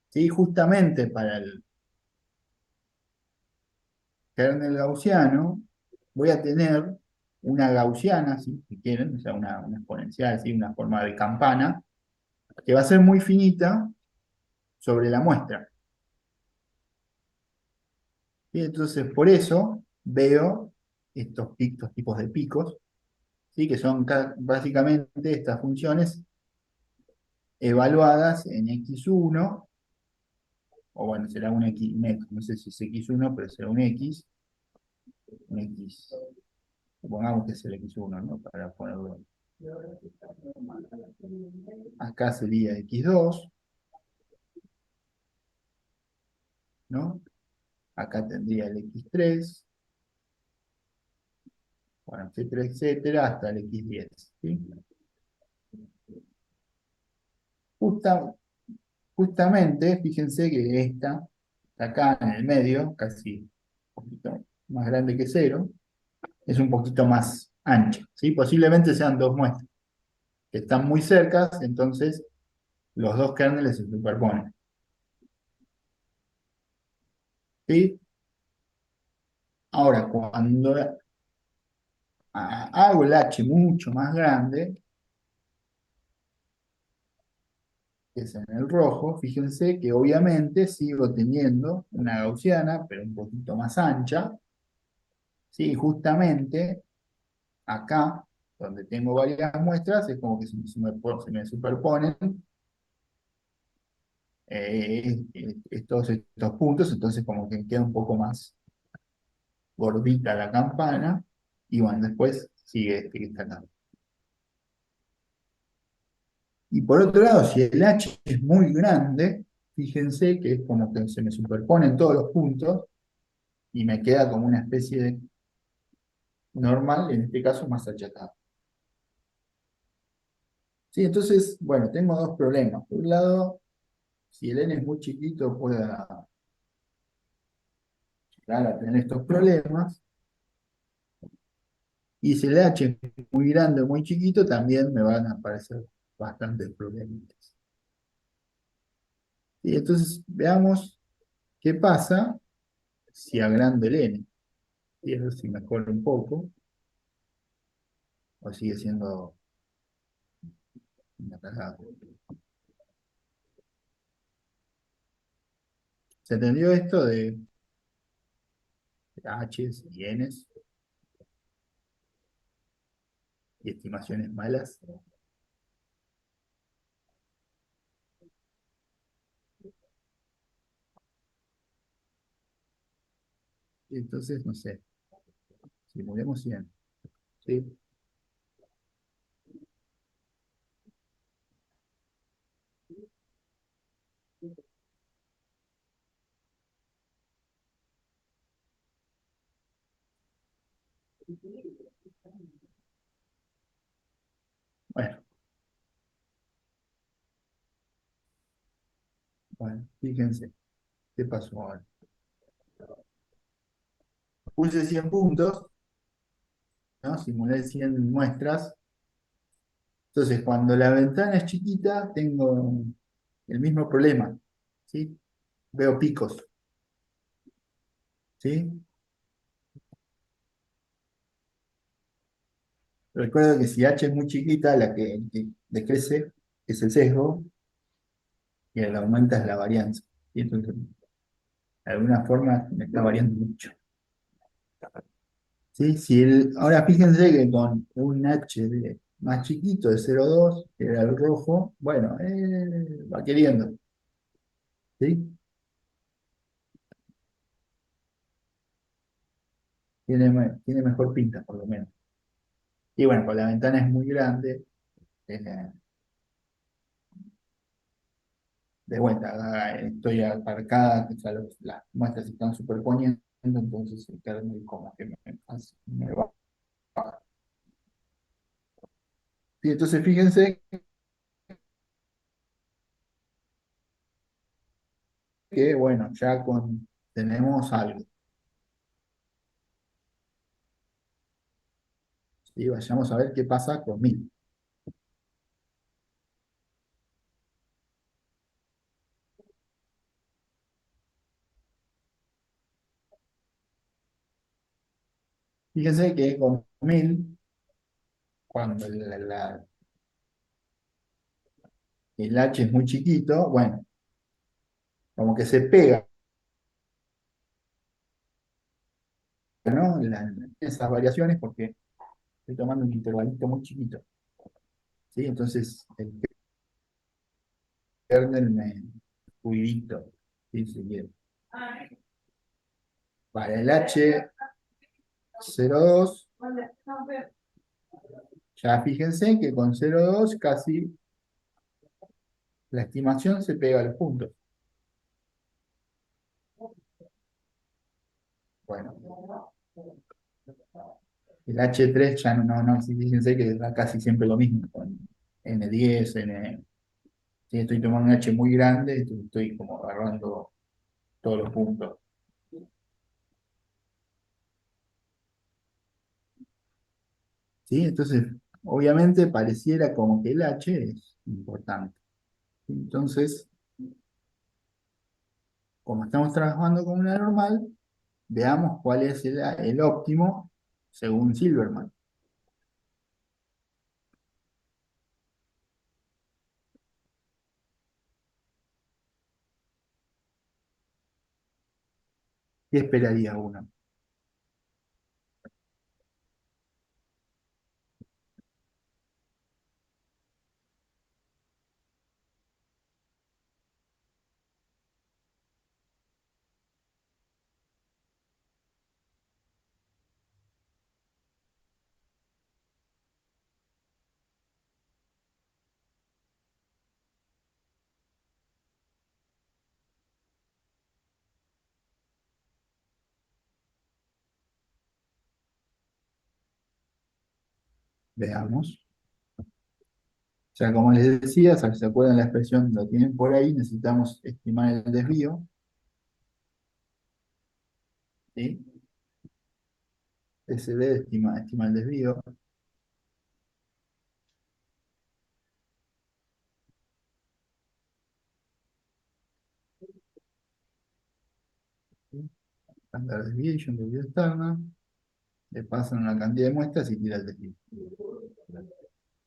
¿sí? Justamente para el kernel gaussiano, voy a tener una gaussiana, si quieren, o sea, una exponencial, ¿sí? Una forma de campana, que va a ser muy finita sobre la muestra. ¿Sí? Entonces, por eso veo estos tipos de picos, ¿sí? Que son básicamente estas funciones evaluadas en X1, o bueno, será un X, no sé si es X1, pero será un X, supongamos que es el X1, ¿no? Para ponerlo. Acá sería X2, ¿no? Acá tendría el X3, bueno, etcétera, etcétera, hasta el X10, ¿sí? Justa- Justamente, fíjense que esta, acá en el medio, casi un poquito más grande que cero, es un poquito más ancha, ¿sí? Posiblemente sean dos muestras que están muy cercas, entonces los dos kernels se superponen, ¿sí? Ahora, cuando hago el H mucho más grande, que es en el rojo. Fíjense que obviamente sigo teniendo una gaussiana, pero un poquito más ancha. Sí, justamente acá, donde tengo varias muestras, es como que se me superponen todos estos puntos, entonces como que queda un poco más gordita la campana, y bueno, después sigue este que está acá. Y por otro lado, si el H es muy grande, fíjense que es como que se me superponen todos los puntos y me queda como una especie de normal, en este caso más achatado. Sí, entonces, bueno, tengo dos problemas. Por un lado, si el N es muy chiquito, pueda llegar a tener estos problemas. Y si el H es muy grande o muy chiquito, también me van a aparecer bastantes problemas. Y entonces, veamos qué pasa si agrando el N. Y eso si mejora un poco, o sigue siendo una cagada. ¿Se entendió esto de H's y N's y estimaciones malas? Y entonces, no sé, simulemos 100. ¿Sí? Bueno, bueno, fíjense, ¿qué pasó ahora? Puse 100 puntos, ¿no? Simulé 100 muestras. Entonces, cuando la ventana es chiquita, tengo el mismo problema, ¿sí? Veo picos, ¿sí? Recuerdo que si H es muy chiquita, la que decrece es el sesgo y la que aumenta es la varianza. ¿Sí? Entonces, de alguna forma me está variando mucho. ¿Sí? Ahora fíjense que con un H más chiquito de 0,2, que era el rojo, bueno, va queriendo. ¿Sí? Tiene mejor pinta, por lo menos. Y bueno, pues la ventana es muy grande. eh, de vuelta, estoy aparcada, o sea, las muestras se están superponiendo, entonces el kernel como que me va. Sí, entonces fíjense que, bueno, tenemos algo. ¿Sí? Vayamos a ver qué pasa con 1000. Fíjense que con 1000, cuando el H es muy chiquito, bueno, como que se pega, ¿no? Esas variaciones porque estoy tomando un intervalito muy chiquito. ¿Sí? Entonces el kernel me fluidito, ¿sí? Si quiere. Para el H02, ya fíjense que con 0,2 casi la estimación se pega a los puntos. Bueno, el H3 ya no, sí, fíjense que da casi siempre lo mismo, con N10, si estoy tomando un H muy grande, estoy como agarrando todos los puntos. ¿Sí? Entonces, obviamente pareciera como que el H es importante. Entonces, como estamos trabajando con una normal, veamos cuál es el óptimo según Silverman. ¿Qué esperaría uno? Veamos. O sea, como les decía, o sea, ¿se acuerdan la expresión? Lo tienen por ahí, necesitamos estimar el desvío, ¿sí? SD estima el desvío. ¿Sí? Standard deviation, desvío externa, le pasan una cantidad de muestras y tira el desvío.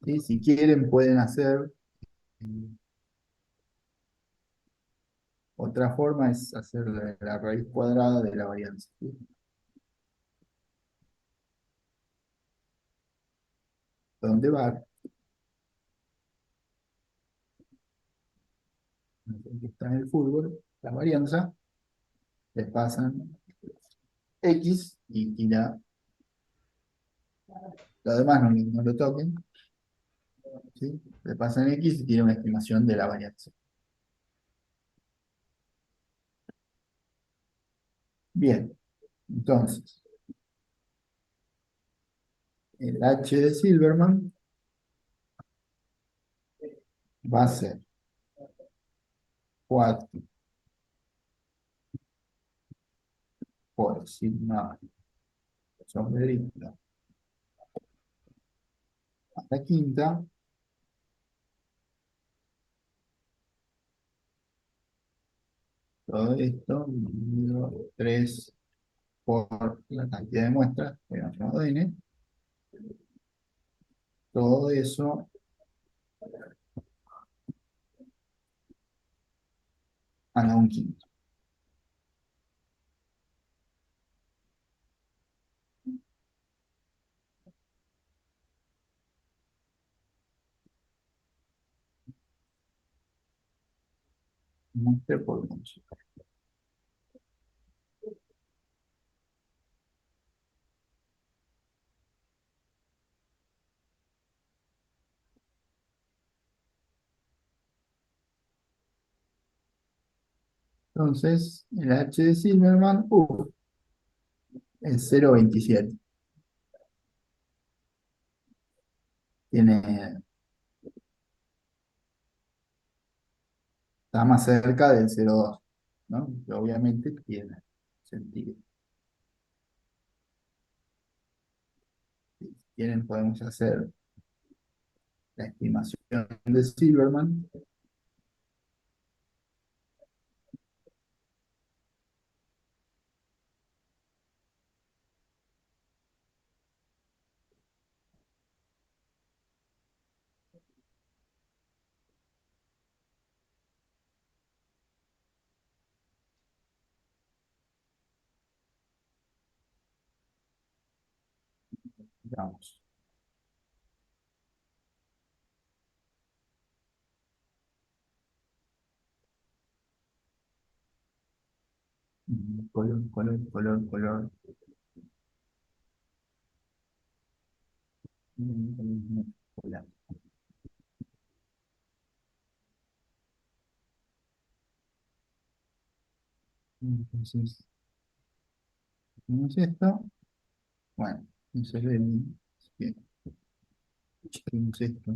¿Sí? Si quieren, pueden hacer otra forma, es hacer la raíz cuadrada de la varianza. ¿Sí? Donde va, que está en el fútbol, la varianza, le pasan X y tira, lo demás no lo toquen, ¿sí? Le pasan X y tiene una estimación de la varianza. Bien, entonces, el H de Silverman va a ser 4 por sigma sombrerito a la quinta, todo esto dividido 3 por la cantidad de muestras, que hemos llamado N, todo eso a la un quinto. Muestra por muestra. Entonces, el H de Silverman, es 0,27. Tiene, está más cerca del 0,2, ¿no? Que obviamente tiene sentido. Si quieren, podemos hacer la estimación de Silverman. Digamos, color. Hola. Entonces, tenemos esto. Bueno, no se ve bien. Así que chequemos esto.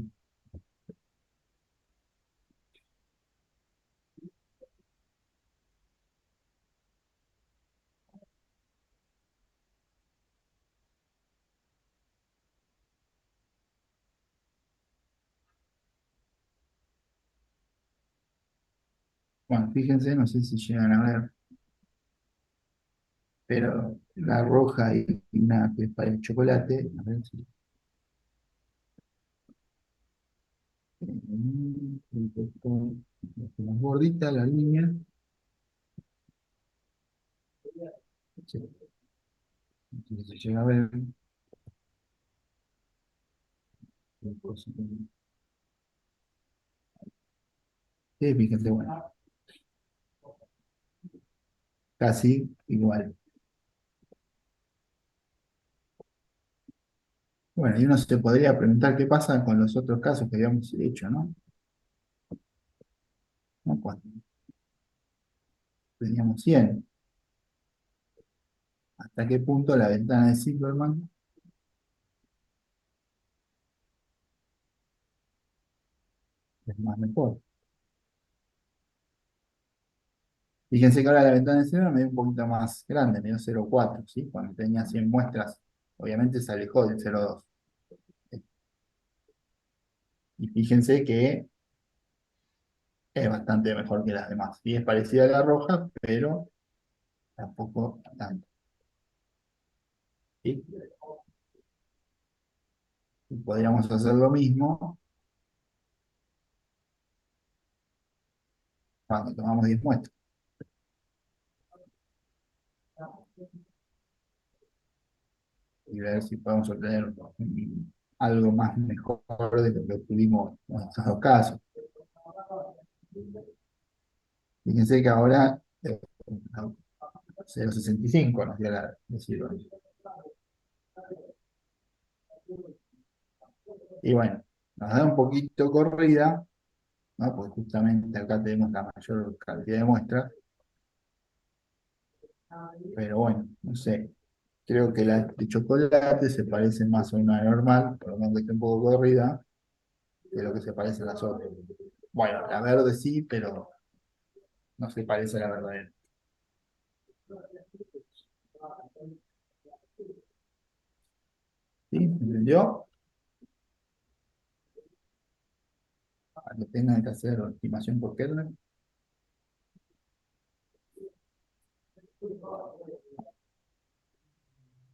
Bueno, fíjense, no sé si llegan a ver, pero la roja y una que es para el chocolate, a ver si. Más gordita la línea. Sí. Entonces, se llega a ver. Sí, fíjense, bueno, casi igual. Bueno, y uno se podría preguntar qué pasa con los otros casos que habíamos hecho, ¿no? ¿No? Cuando teníamos 100, ¿hasta qué punto la ventana de Silverman es más mejor? Fíjense que ahora la ventana de Silverman me dio un poquito más grande, me dio 0,4, ¿sí? Cuando tenía 100 muestras, obviamente se alejó del 0,2. Y fíjense que es bastante mejor que las demás. Y es parecida a la roja, pero tampoco tanto. ¿Sí? Y podríamos hacer lo mismo cuando tomamos 10 muestras. Y ver si podemos obtener algo más mejor de lo que obtuvimos en estos dos casos. Fíjense que ahora 0,65 nos dio la de Silva. Y bueno, nos da un poquito corrida, ¿no? Porque justamente acá tenemos la mayor cantidad de muestras, pero bueno, no sé. Creo que la de chocolate se parece más a una normal, por lo menos que está un poco corrida, que lo que se parece a las otras. Bueno, la verde sí, pero no se parece a la verdadera. ¿Sí? ¿Entendió? Cuando tengan que hacer estimación por kernel.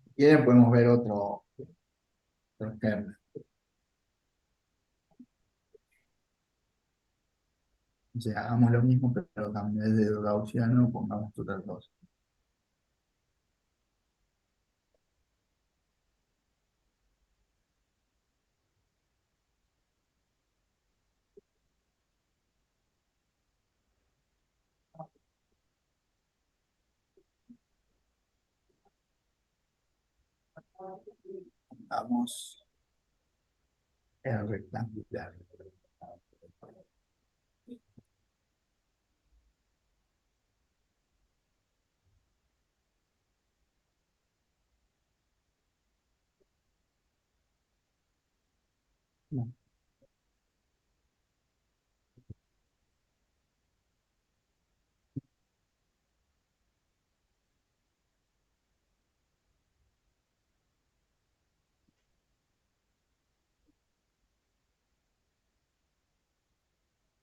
Si quieren, podemos ver otro kernel. O sea, hagamos lo mismo, pero también en vez de gaussiano, pongamos otras dos. Vamos a rectangular.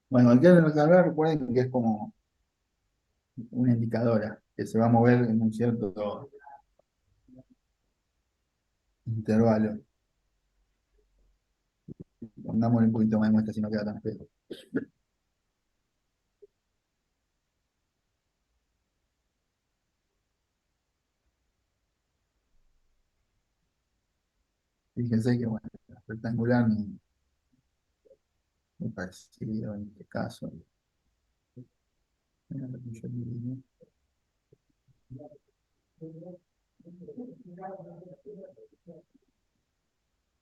Bueno, el kernel cargar, recuerden que es como una indicadora que se va a mover en un cierto intervalo. Pongámosle un poquito más de muestra si no queda tan feo. Fíjense que, bueno, rectangular me parecido en este caso.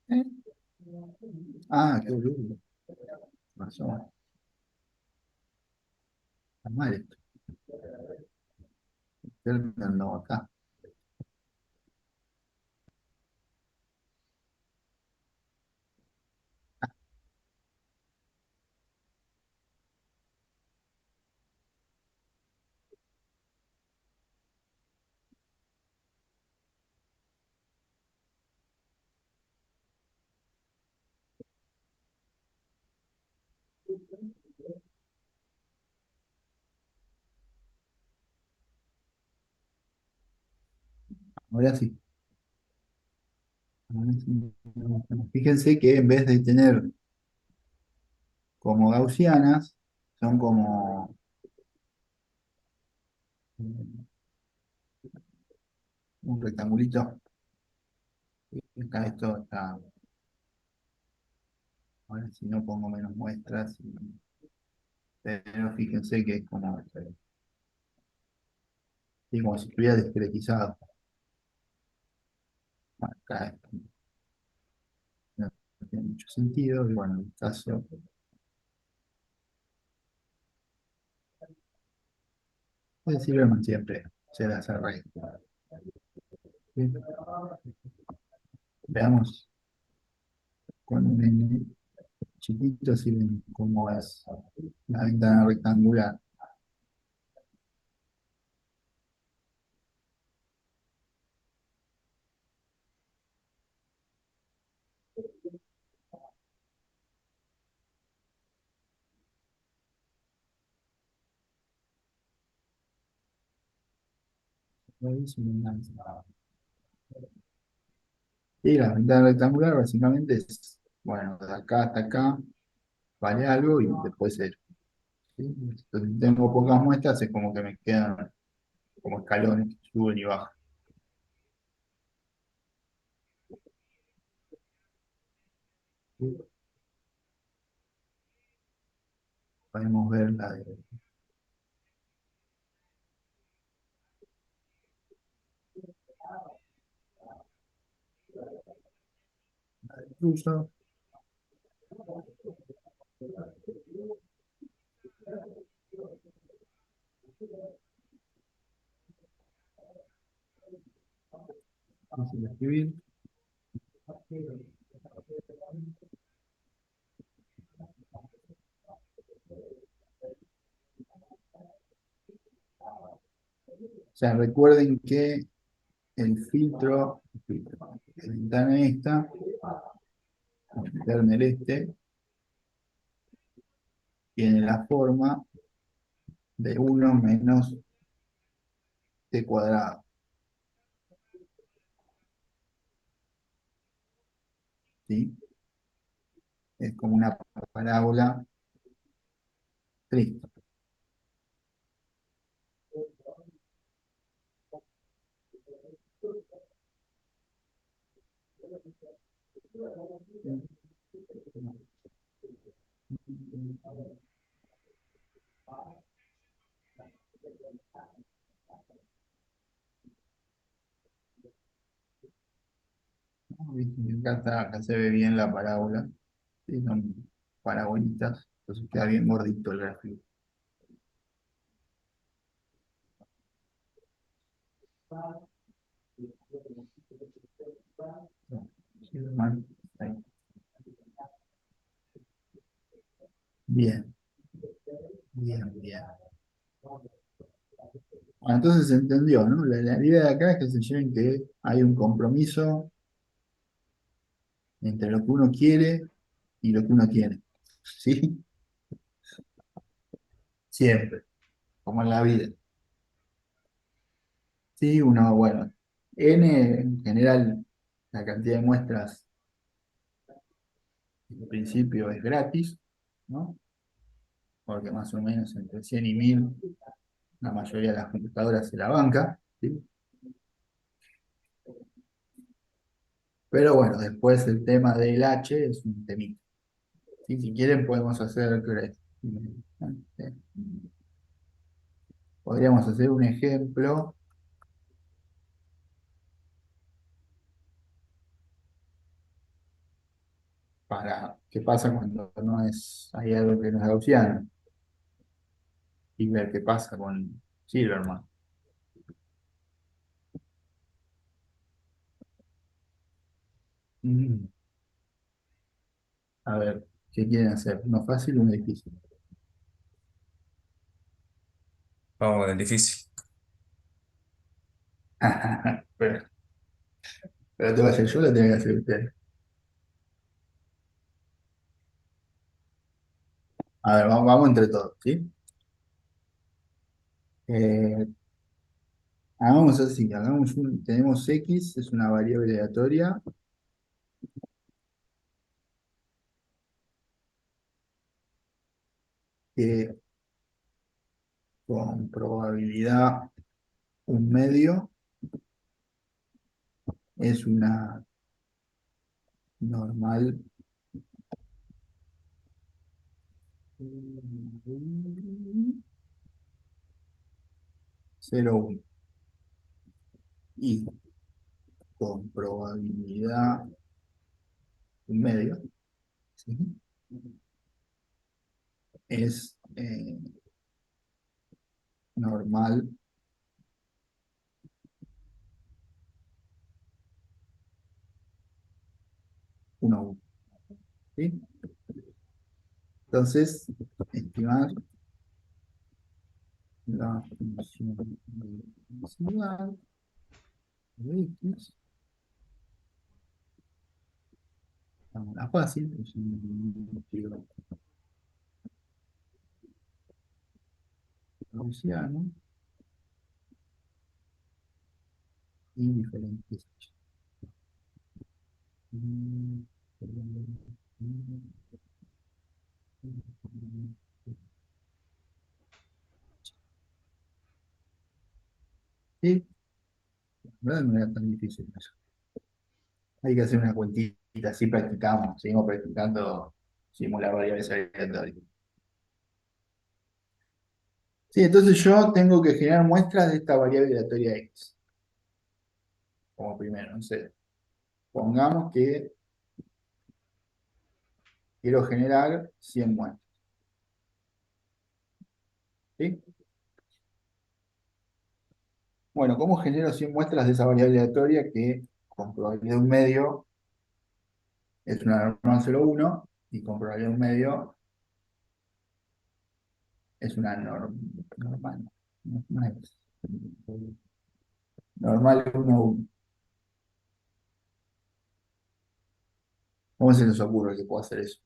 ¿Eh? Ah, qué boludo. Pasó. Está mal esto. No, acá. Ahora sí. Ahora sí. Fíjense que en vez de tener como gaussianas, son como un rectangulito. Y acá esto está, ahora si no pongo menos muestras, pero fíjense que es como, sí, como si estuviera discretizado. Bueno, acá esto no tiene mucho sentido, y bueno, en el caso, sirve siempre, se las arregla. ¿Sí? Veamos con un N chiquito, si ven cómo es la ventana rectangular. Ahí se me engancha. Y la ventana rectangular básicamente es, bueno, de acá hasta acá vale algo y después es, ¿sí? Entonces, si tengo pocas muestras, es como que me quedan como escalones que suben y bajan. ¿Sí? Podemos ver la de Russo. Fácil de escribir. O sea, recuerden que el filtro, de ventana esta, el kernel este, tiene la forma de uno menos t cuadrado. ¿Sí? Es como una parábola triste. Acá se ve bien la parábola. Sí, son parabolitas, entonces queda bien gordito el gráfico. Sí, normal. Ahí. Bien, bien, bien. Bueno, entonces se entendió, ¿no? La idea de acá es que se lleven que hay un compromiso entre lo que uno quiere y lo que uno tiene. ¿Sí? Siempre, como en la vida. Sí, uno, bueno, N en general, la cantidad de muestras en principio es gratis, ¿no? Porque más o menos entre 100 y 1000 la mayoría de las computadoras se la banca, ¿sí? Pero bueno, después el tema del H es un temita. ¿Sí? Si quieren podemos hacer, eh, podríamos hacer un ejemplo para qué pasa cuando no es, hay algo que no es gaussiano y ver qué pasa con Silverman. Mm, A ver, ¿qué quieren hacer? ¿Uno fácil o uno difícil? Vamos con el difícil. Pero, pero te voy a hacer yo, lo tengo que hacer usted. A ver, vamos entre todos, ¿sí? Eh, hagamos así, tenemos X, es una variable aleatoria, que con probabilidad un medio es una normal 0,1 y con probabilidad un medio, ¿sí? Es normal 1,1, ¿sí? Entonces, estimar la función de densidad de X, la fácil, es un estilo gaussiano y diferentes. Sí, la verdad no era tan difícil eso. Hay que hacer una cuentita, así practicamos, seguimos practicando simular variables aleatorias. Sí, entonces yo tengo que generar muestras de esta variable aleatoria X. Como primero, no sé. Pongamos que quiero generar 100 muestras. ¿Sí? Bueno, ¿cómo genero 100 muestras de esa variable aleatoria que con probabilidad de un medio es una normal 0,1 y con probabilidad de un medio es una normal? No es normal 1,1. ¿Cómo se les ocurre que puedo hacer eso?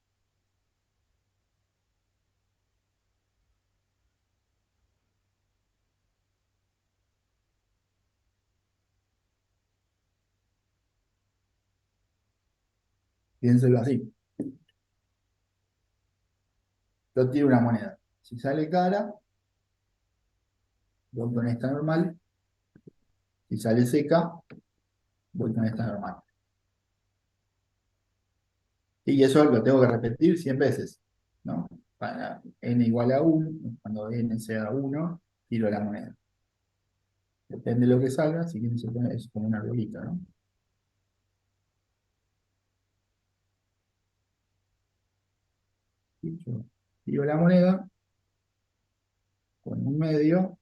Piénselo así. Yo tiro una moneda. Si sale cara, voy con esta normal. Si sale seca, voy con esta normal. Y eso lo tengo que repetir 100 veces, ¿no? Para n igual a 1, cuando n sea 1, tiro la moneda. Depende de lo que salga, si quieren se pone, es como un arbolito, ¿no? Y yo tiro la moneda con un medio,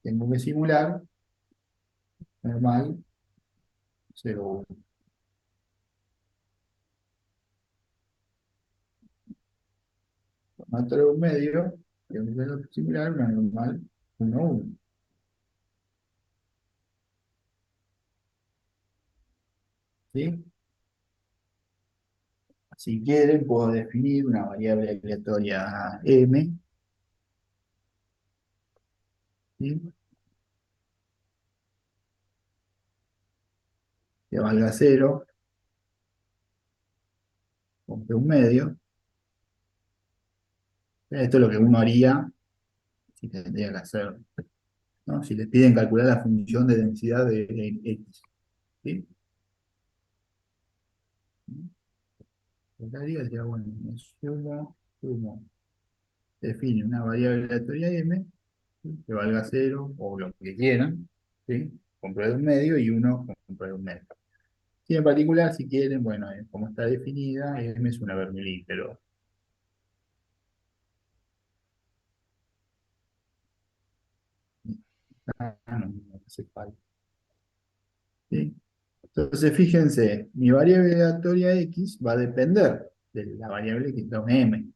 tengo que simular normal 0,1. Con otro medio, tengo que simular una normal 1,1. ¿Sí? Si quieren, puedo definir una variable aleatoria m, ¿sí? Que valga 0, compre un medio. Esto es lo que uno haría si tendría que hacer, ¿no? Si les piden calcular la función de densidad de X, ¿sí? Lo que haría sería, bueno, me sumo, define una variable aleatoria m, ¿sí? Que valga 0 o lo que quieran, ¿sí? Comprar de un medio y uno comprar de un medio. Y en particular, si quieren, bueno, como está definida, m es una Bernoulli, pero no hace falta, ¿sí? Entonces, fíjense, mi variable aleatoria X va a depender de la variable que tome M.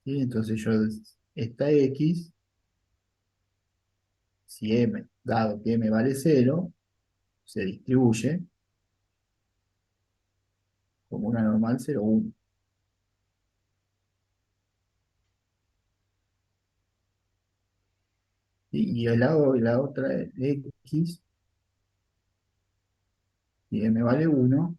¿Sí? Entonces, esta X, si M, dado que M vale 0, se distribuye como una normal 0,1. ¿Sí? Y la otra X, si M vale 1,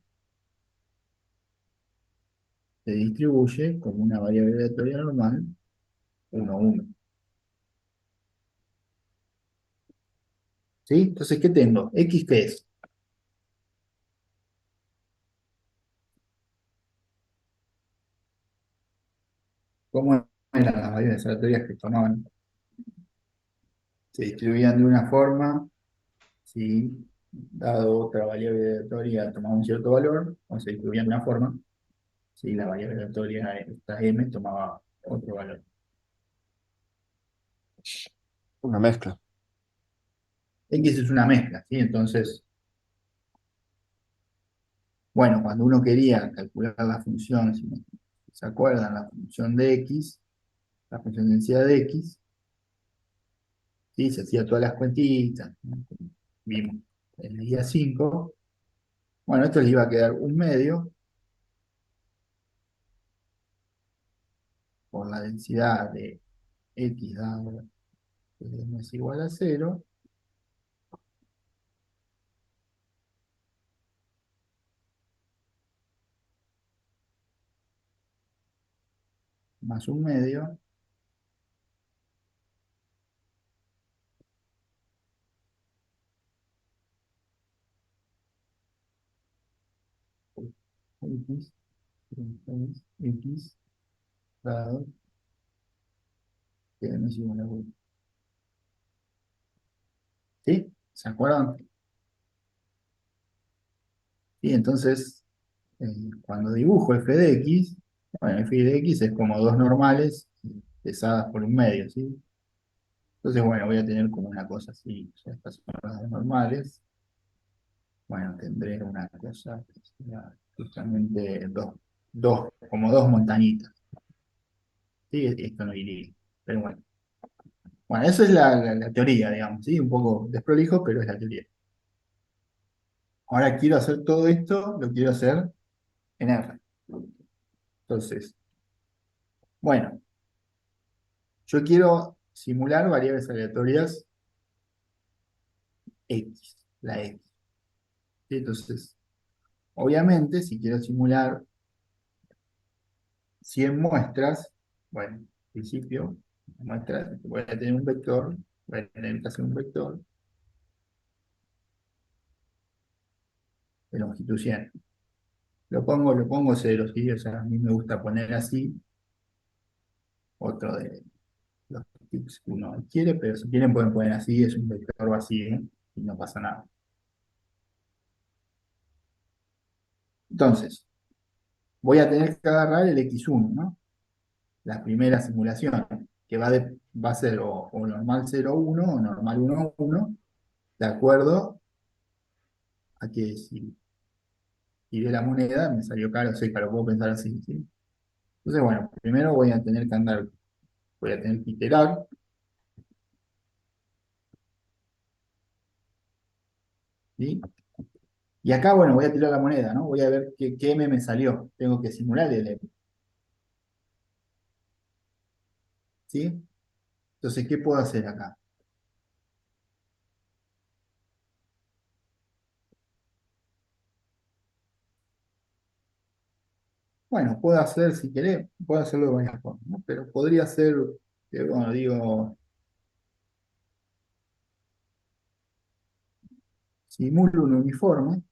se distribuye como una variable aleatoria normal 1,1. ¿Sí? Entonces, ¿qué tengo? ¿X qué es? ¿Cómo eran las variables aleatorias que tomaban? Se distribuían de una forma, si dado otra variable aleatoria tomaba un cierto valor, o se distribuían de una forma, si la variable aleatoria esta m tomaba otro valor. Una mezcla. X es una mezcla, ¿sí? Entonces, bueno, cuando uno quería calcular la función, si se acuerdan, la función de X, la función de densidad de X, ¿sí? Se hacía todas las cuentitas, ¿no? Vimos en el día 5. Bueno, esto le iba a quedar un medio por la densidad de X dado que n es igual a 0, más un medio, X, X dado que n es igual a 1. ¿Sí? ¿Se acuerdan? Y entonces, cuando dibujo f de x, bueno, f de x es como dos normales pesadas por un medio, ¿sí? Entonces, bueno, voy a tener como una cosa así, o sea, estas son las dos normales. Bueno, tendré una cosa que sea justamente como dos montañitas. ¿Sí? Esto no iría, pero bueno. Bueno, eso es la teoría, digamos, ¿sí? Un poco desprolijo, pero es la teoría. Ahora quiero hacer todo esto, lo quiero hacer en R. Entonces, bueno, yo quiero simular variables aleatorias X, la X. ¿Sí? Entonces, obviamente, si quiero simular 100 muestras, bueno, en principio, muestras, voy a tener un vector, voy a tener que hacer un vector de longitud 100. Lo pongo cero, ¿sí? O sea, a mí me gusta poner así, otro de los tips que uno quiere, pero si quieren pueden poner así, es un vector vacío, y no pasa nada. Entonces, voy a tener que agarrar el x1, ¿no? La primera simulación, que va a ser o normal 0,1 o normal 1,1, de acuerdo a que si tiré la moneda me salió caro, sí, lo puedo pensar así, ¿sí? Entonces, bueno, primero voy a tener que iterar, ¿sí? Y acá, bueno, voy a tirar la moneda, ¿no? Voy a ver qué m me salió. Tengo que simular el m, ¿sí? Entonces, ¿qué puedo hacer acá? Bueno, puedo hacer, si querés, puedo hacerlo de varias formas, ¿no? Pero podría ser, bueno, digo, simulo un uniforme,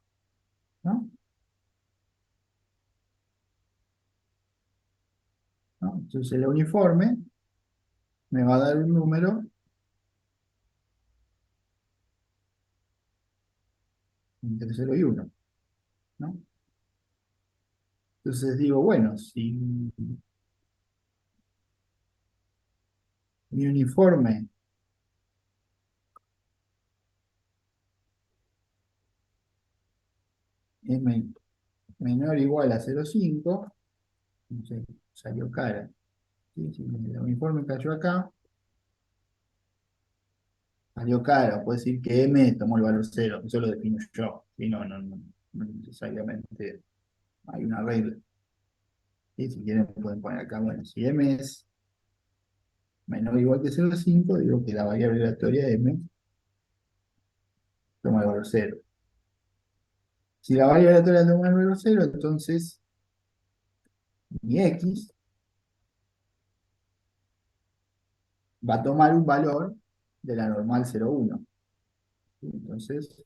¿no? ¿No? Entonces, el uniforme me va a dar un número entre 0 y 1, ¿no? Entonces digo, bueno, si mi uniforme es menor o igual a 0,5, no sé, salió cara. ¿Sí? Si el uniforme cayó acá, salió cara. Puede decir que M tomó el valor 0, eso lo defino yo. ¿Sí? No necesariamente hay una regla. ¿Sí? Si quieren pueden poner acá, bueno, si M es menor o igual que 0,5, digo que la variable aleatoria M toma el valor 0. Si la variable aleatoria toma el valor 0, entonces mi X va a tomar un valor de la normal 0,1. Entonces,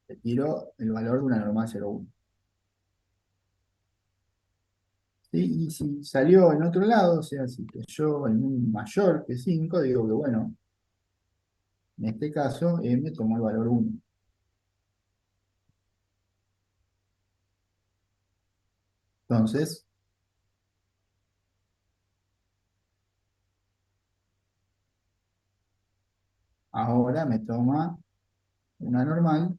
le tiro el valor de una normal 0,1. ¿Sí? Y si salió en otro lado, o sea, si cayó en un mayor que 5, digo que bueno, en este caso m tomó el valor 1. Entonces, ahora me toma una normal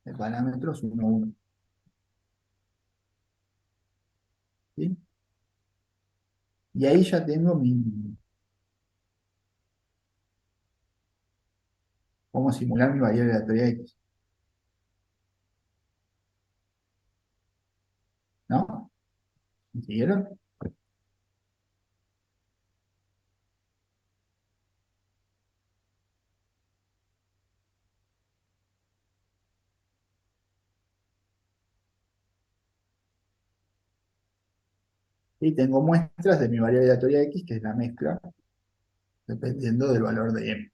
de parámetros 1, 1. ¿Sí? Y ahí ya tengo cómo simular mi variable aleatoria X. ¿No? ¿Me siguieron? Y tengo muestras de mi variable aleatoria X, que es la mezcla, dependiendo del valor de M.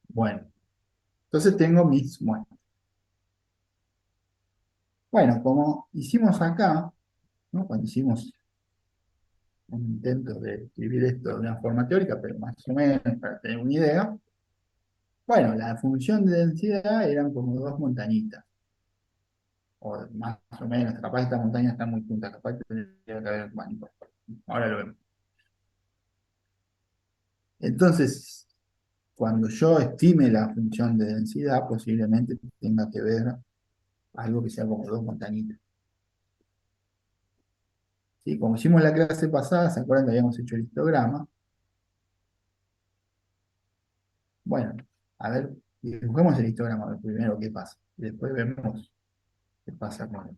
Bueno, entonces tengo mis muestras. Bueno, como hicimos acá, ¿no? Cuando hicimos un intento de escribir esto de una forma teórica, pero más o menos para tener una idea, bueno, la función de densidad eran como dos montañitas, o más o menos, capaz esta montaña está muy juntas, capaz tendría que haber, bueno, ahora lo vemos. Entonces, cuando yo estime la función de densidad, posiblemente tenga que ver algo que sea como dos montañitas. ¿Sí? Como hicimos la clase pasada, ¿se acuerdan que habíamos hecho el histograma? Bueno, a ver, dibujemos el histograma, a ver primero qué pasa. Y después vemos qué pasa con el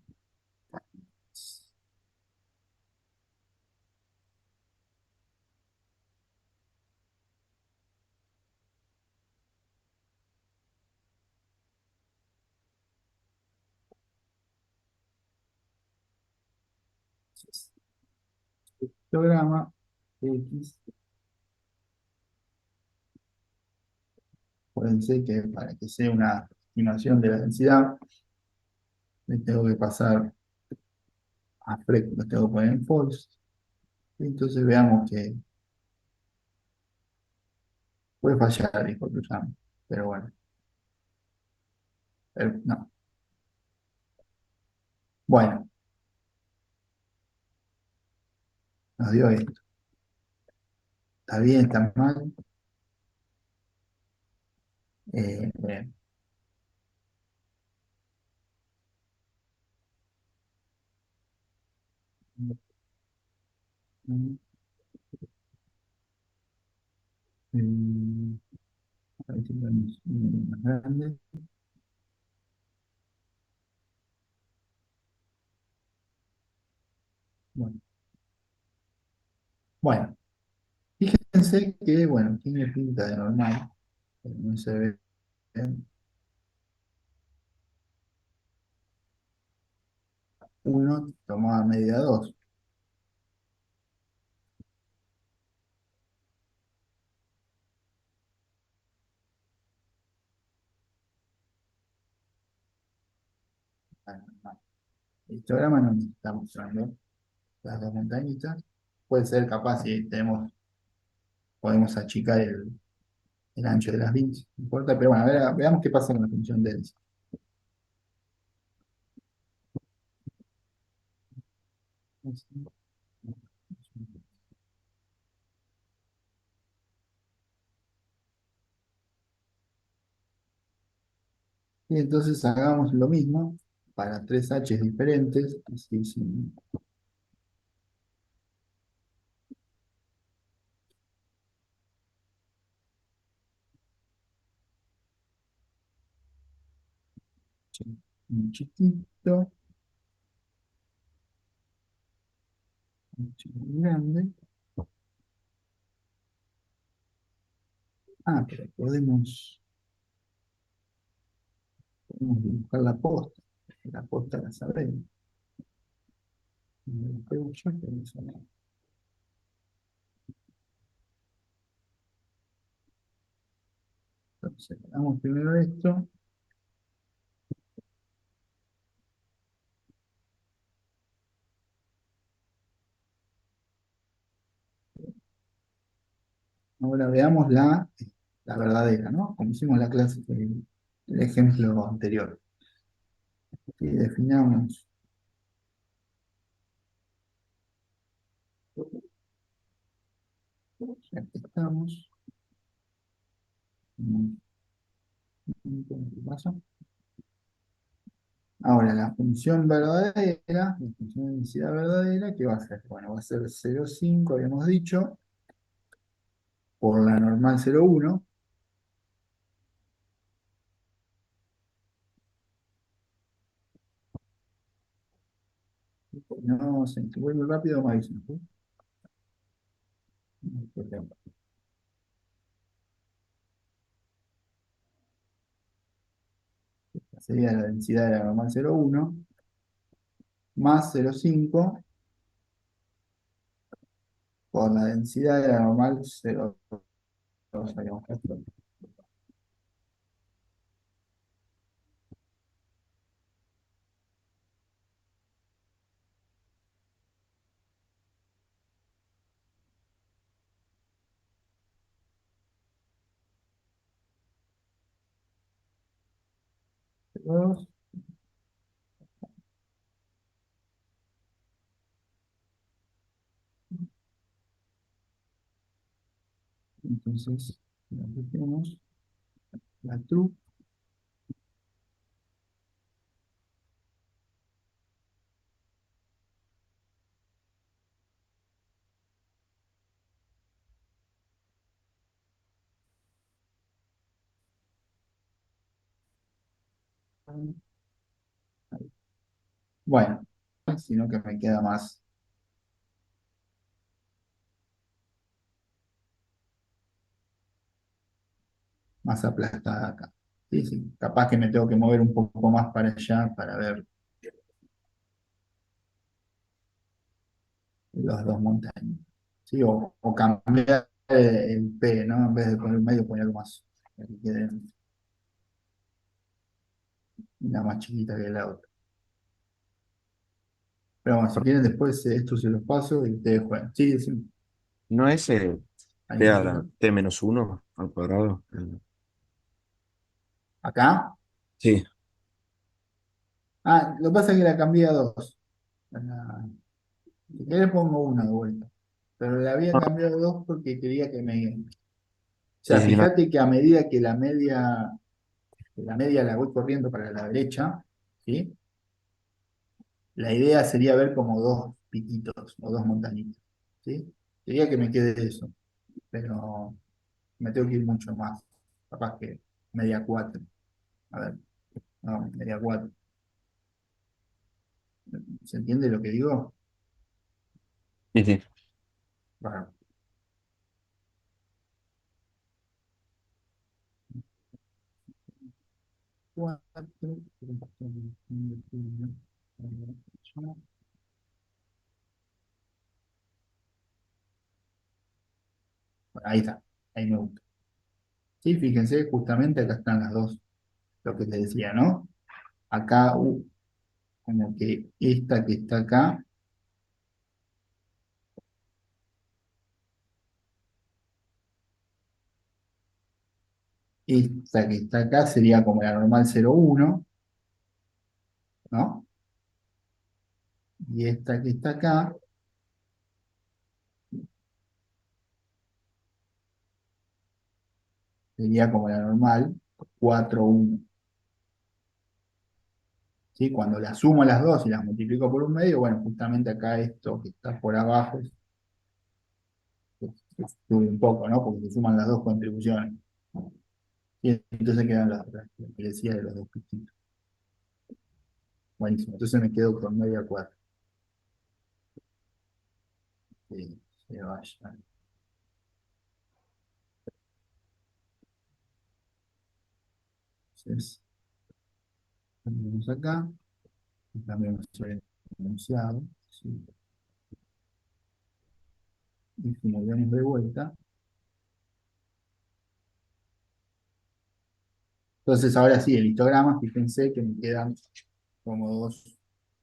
histograma X. Acuérdense que para que sea una estimación de la densidad, le tengo que pasar a Freq, lo tengo que poner en false. Entonces veamos que puede fallar, dijo Trujano. Pero bueno, no. Bueno, nos dio esto. ¿Está bien? ¿Está mal? Bien. Mm, a ver si lo vemos más grande. Bueno, bueno, fíjense que, bueno, tiene pinta de normal, pero no se ve bien. 1 tomada media 2. El histograma nos está mostrando las dos montañitas. Puede ser capaz si podemos achicar el ancho de las bits, no importa, pero bueno, veamos qué pasa con la función densa. Y entonces hagamos lo mismo para tres H diferentes, así sin un chiquito, un chiquito grande. Pero podemos dibujar la posta. La posta la sabemos. Me la pego yo, pero eso no. Entonces, hagamos primero esto. Ahora veamos la verdadera, ¿no? Como hicimos la clase, el ejemplo anterior. Y definamos. Ya que estamos. ¿Qué pasa? Ahora, la función verdadera, la función de densidad verdadera, ¿qué va a ser? Bueno, va a ser 0,5, habíamos dicho, por la normal 0,1. No, se vuelve rápido, me avisan, ¿sí? No hay problema. Esta sería la densidad de la normal 0,1 más 0,5 por la densidad de la normal 0,2. Habíamos puesto. Dos. Entonces, la tenemos la true. Bueno, sino que me queda más aplastada acá. Sí, sí, capaz que me tengo que mover un poco más para allá para ver las dos montañas. ¿Sí? O cambiar el P, ¿no? En vez de poner medio, poner algo más. Para que quede una más chiquita que la otra. Pero bueno, si quieren después esto se los paso y ustedes juegan. Sí, sí. ¿No es Ahí t me a la quedo. t menos uno al cuadrado? Acá. Sí, Lo que pasa es que la cambié a 2. Si querés pongo una de vuelta. Pero la había ah, cambiado a 2 porque quería que me... O sí, sea, sí, no. fíjate que a medida que la media la voy corriendo para la derecha, ¿sí? La idea sería ver como dos piquitos o dos montañitas, ¿sí? Quería que me quede eso, pero me tengo que ir mucho más. Capaz que media 4. A ver, no, media 4. ¿Se entiende lo que digo? Sí, sí. Bueno, 4. Ahí está, ahí me gusta. Sí, fíjense, justamente acá están las dos, lo que les decía, ¿no? Acá, como que esta que está acá, esta que está acá sería como la normal 0,1, ¿no? Y esta que está acá sería como la normal 4,1. ¿Sí? Cuando las sumo las dos y las multiplico por un medio, bueno, justamente acá esto que está por abajo sube un poco, ¿no? Porque se suman las dos contribuciones. Y entonces quedan lo que decía de los dos piquitos. Buenísimo, entonces me quedo con media 4. Que se vaya. Entonces, ponemos acá, y cambiamos el enunciado, ¿sí? Y si movemos de vuelta. Entonces, ahora sí, el histograma, fíjense que me quedan como dos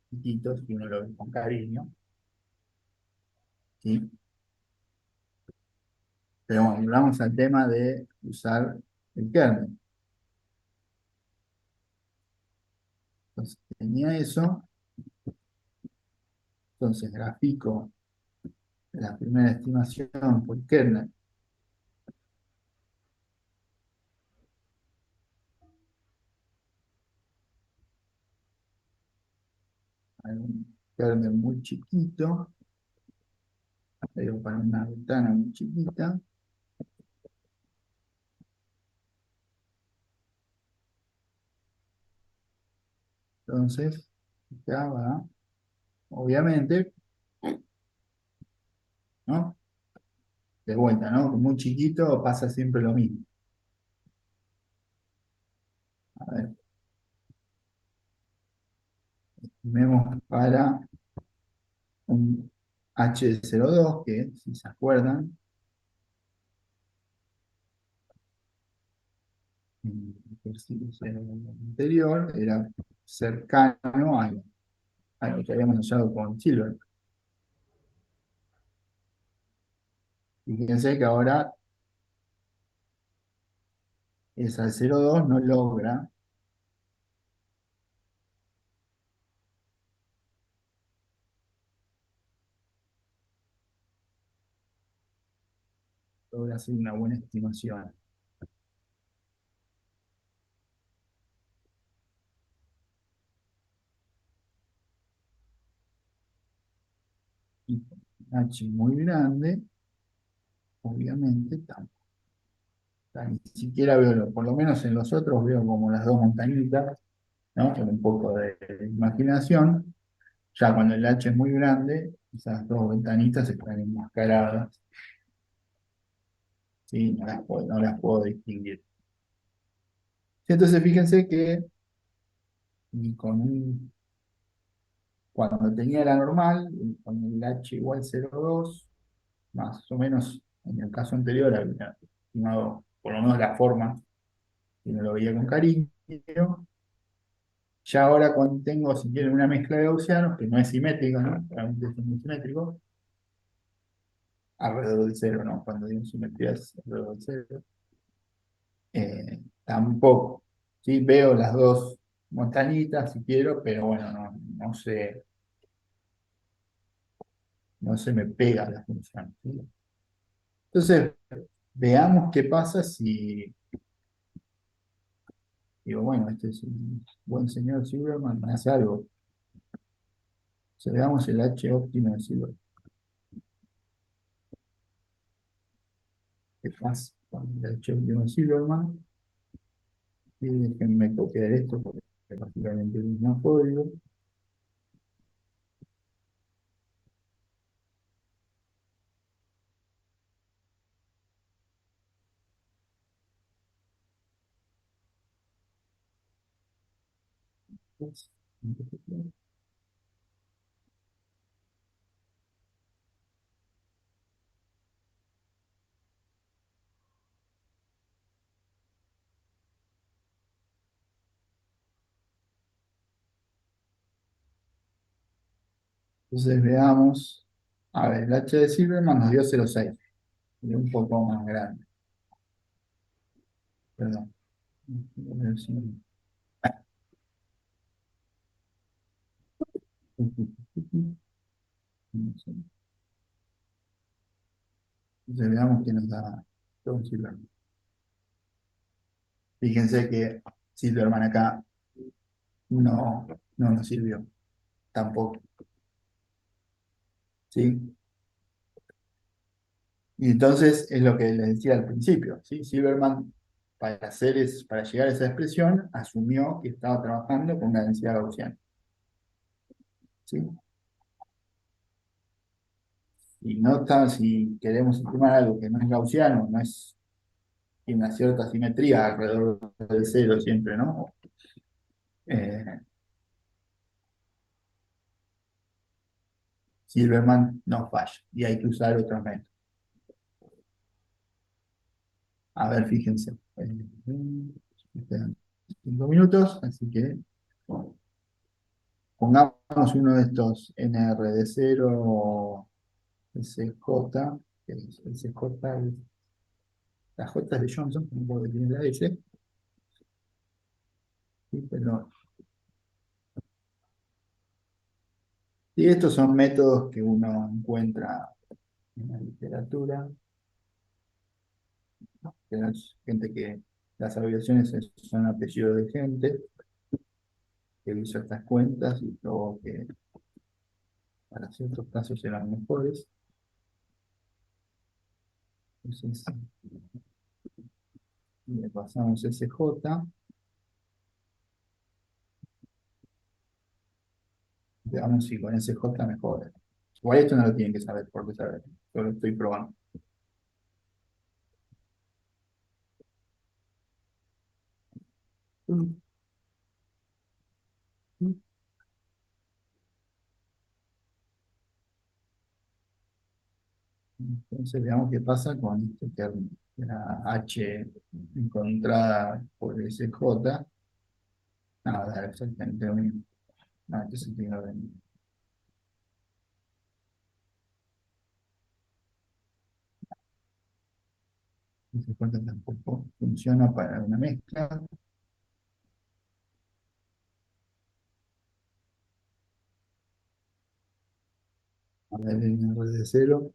chiquitos y uno lo ve con cariño, ¿sí? Pero bueno, volvamos al tema de usar el kernel. Entonces, tenía eso. Entonces, grafico la primera estimación por kernel. Hay un kernel muy chiquito, pero para una ventana muy chiquita. Entonces, acá va, obviamente, ¿no? De vuelta, ¿no? Muy chiquito pasa siempre lo mismo. A ver, vemos para un H02, que si se acuerdan, en el ejercicio anterior era cercano a lo que habíamos hallado con Silver. Fíjense que ahora esa 0,2 no logra hacer una buena estimación. Y H muy grande, obviamente tampoco. O sea, ni siquiera veo, por lo menos en los otros veo como las dos montañitas, ¿no? Con un poco de imaginación. Ya cuando el H es muy grande, esas dos ventanitas están enmascaradas, ¿sí? No las puedo distinguir. Entonces fíjense que y cuando tenía la normal, con el H igual 0,2, más o menos en el caso anterior había estimado por lo menos la forma, y no lo veía con cariño. Ya ahora cuando tengo, si quieren, una mezcla de gaussianos, que no es simétrico, ¿no? Realmente es muy simétrico, alrededor del cero, ¿no? Cuando digo simetría es alrededor del cero. Tampoco. Sí, veo las dos montañitas si quiero, pero bueno, no se me pega la función, ¿sí? Entonces, veamos qué pasa si digo, bueno, este es un buen señor Silverman, me hace algo. O veamos el H óptimo de Silverman. ¿Qué pasa con el H óptimo de Silverman? Y déjenme copiar esto porque es prácticamente el mismo código. Entonces veamos. A ver, el H de Silverman nos dio 0,6. Y un poco más grande. Perdón. Entonces veamos qué nos da Tom Silverman. Fíjense que Silverman acá no nos sirvió. Tampoco. ¿Sí? Y entonces es lo que les decía al principio, ¿sí? Silverman, para llegar a esa expresión, asumió que estaba trabajando con una densidad gaussiana, ¿sí? Y no está, si queremos estimar algo que no es gaussiano, no es y una cierta simetría alrededor del cero siempre, ¿no? Eh, Silverman no falla y hay que usar otros métodos. A ver, fíjense. Quedan 5 minutos, así que bueno, pongamos uno de estos NR de 0 SJ, que es SJ, la J es de Johnson, no puedo decir la S, ¿sí? Pero sí, estos son métodos que uno encuentra en la literatura, que es gente que las abreviaciones son apellidos de gente que hizo estas cuentas y probó que para ciertos casos eran mejores. Entonces, le pasamos SJ, veamos si con SJ mejora. Igual esto no lo tienen que saber, porque saber, yo lo estoy probando. Entonces veamos qué pasa con este término. La H encontrada por SJ. Nada, exactamente lo mismo. No, entonces tengo que SJ tampoco funciona para una mezcla. A ver, en el de cero.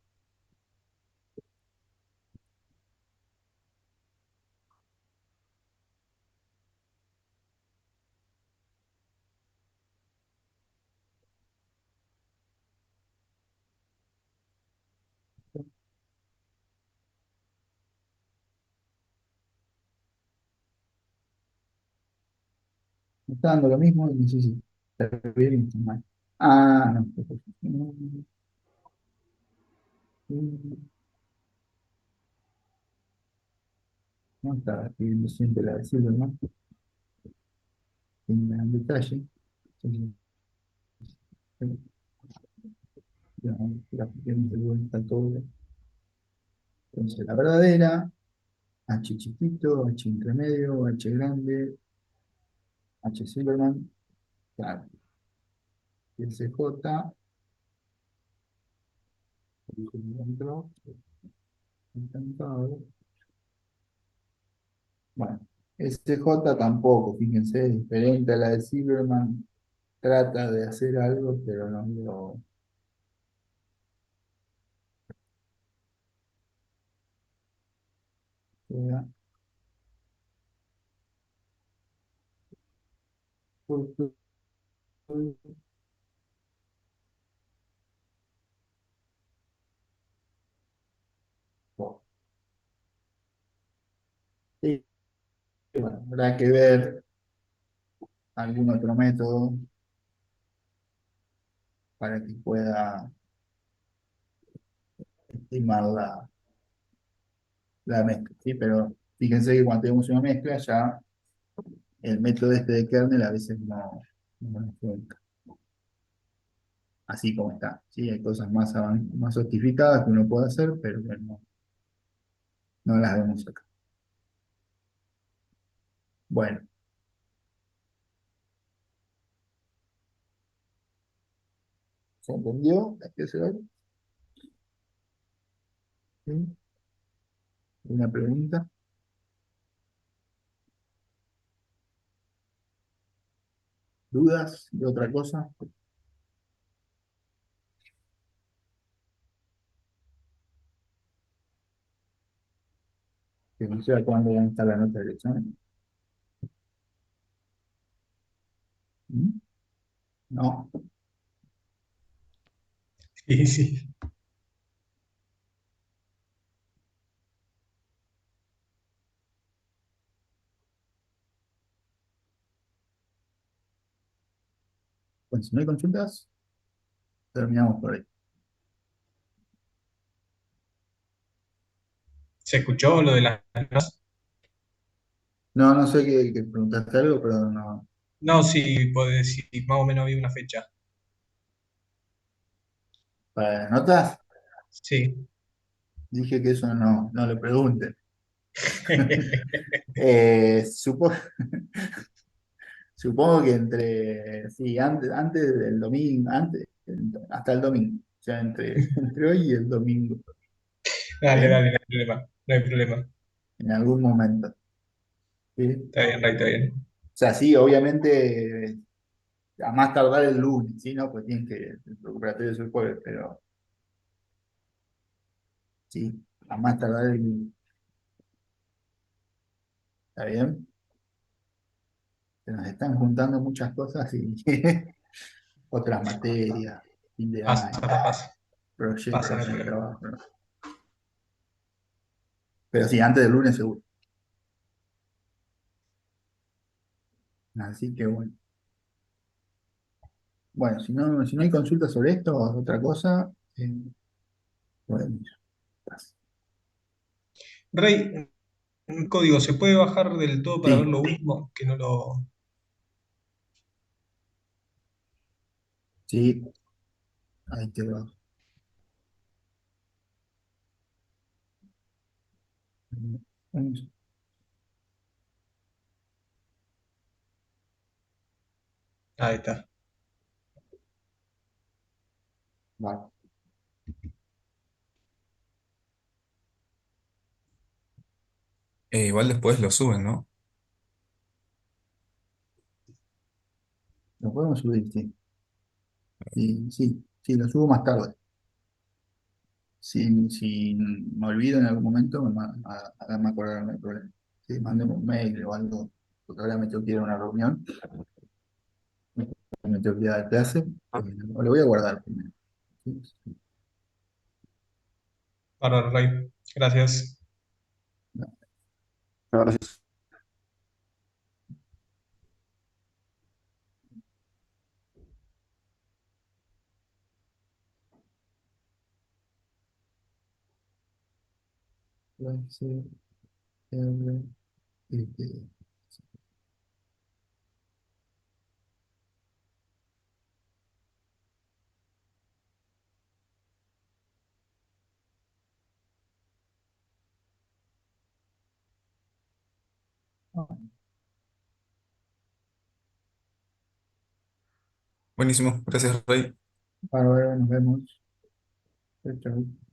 Me está dando lo mismo, no sé si está bien o está mal. Ah, no. No estaba pidiendo siempre la de Silverman, en gran detalle. Entonces, la pusieron de vuelta todo. Entonces, la verdadera, H chiquito, H intermedio, H grande, H Silverman, claro, SJ, encantado. Bueno, SJ tampoco, fíjense, es diferente a la de Silverman, trata de hacer algo, pero no lo. Sí, bueno, habrá que ver algún otro método para que pueda estimar la mezcla, ¿sí? Pero fíjense que cuando tenemos una mezcla ya el método este de kernel a veces no nos cuenta, así como está, ¿sí? Hay cosas más sofisticadas que uno puede hacer, pero que no las vemos acá. Bueno, ¿se entendió? ¿Hay que hacer algo? ¿Sí? ¿Una pregunta? ¿Dudas de otra cosa? Que no sé cuándo van a estar la nota del examen. ¿Mm? No, Sí, sí. pues si no hay consultas, terminamos por ahí. ¿Se escuchó lo de las notas? No, no sé que preguntaste algo, pero no. No, sí, podés decir, más o menos había una fecha. Para las notas, Sí. dije que eso no le pregunten. Supongo, supongo que sí, antes del domingo, hasta el domingo, o sea, entre hoy y el domingo, Dale, ¿bien? dale, no hay problema. No hay problema. En algún momento, ¿sí? Está bien, Ray, está bien. O sea, sí, obviamente, a más tardar el lunes, ¿sí? ¿No? Pues tienen que, el recuperatorio es el jueves, pero sí, a más tardar el lunes, ¿está bien? Se nos están juntando muchas cosas y otras materias, fin de Pasa, año, pasa, pasa. Pasa, no hay proyectos de problema. trabajo, ¿no? Pero sí, antes del lunes seguro. Así que bueno. Bueno, si no hay consultas sobre esto o otra cosa, podemos. Rey, un código, ¿se puede bajar del todo para ver Sí, lo último? Que no lo. sí, ahí te va. Ahí está. Vale. Igual después lo suben, ¿no? Lo podemos subir, sí. Sí, sí, sí, lo subo más tarde. Si me olvido en algún momento, háganme acordar, no hay problema. Sí, manden un mail o algo, porque ahora me tengo que ir a una reunión, me tengo que ir a dar clase, o lo voy a guardar primero. ¿Sí? Bárbaro, Rey. Gracias. Gracias. Clase, R, Buenísimo, gracias, Rey. Bárbaro, nos vemos. Chau, chau.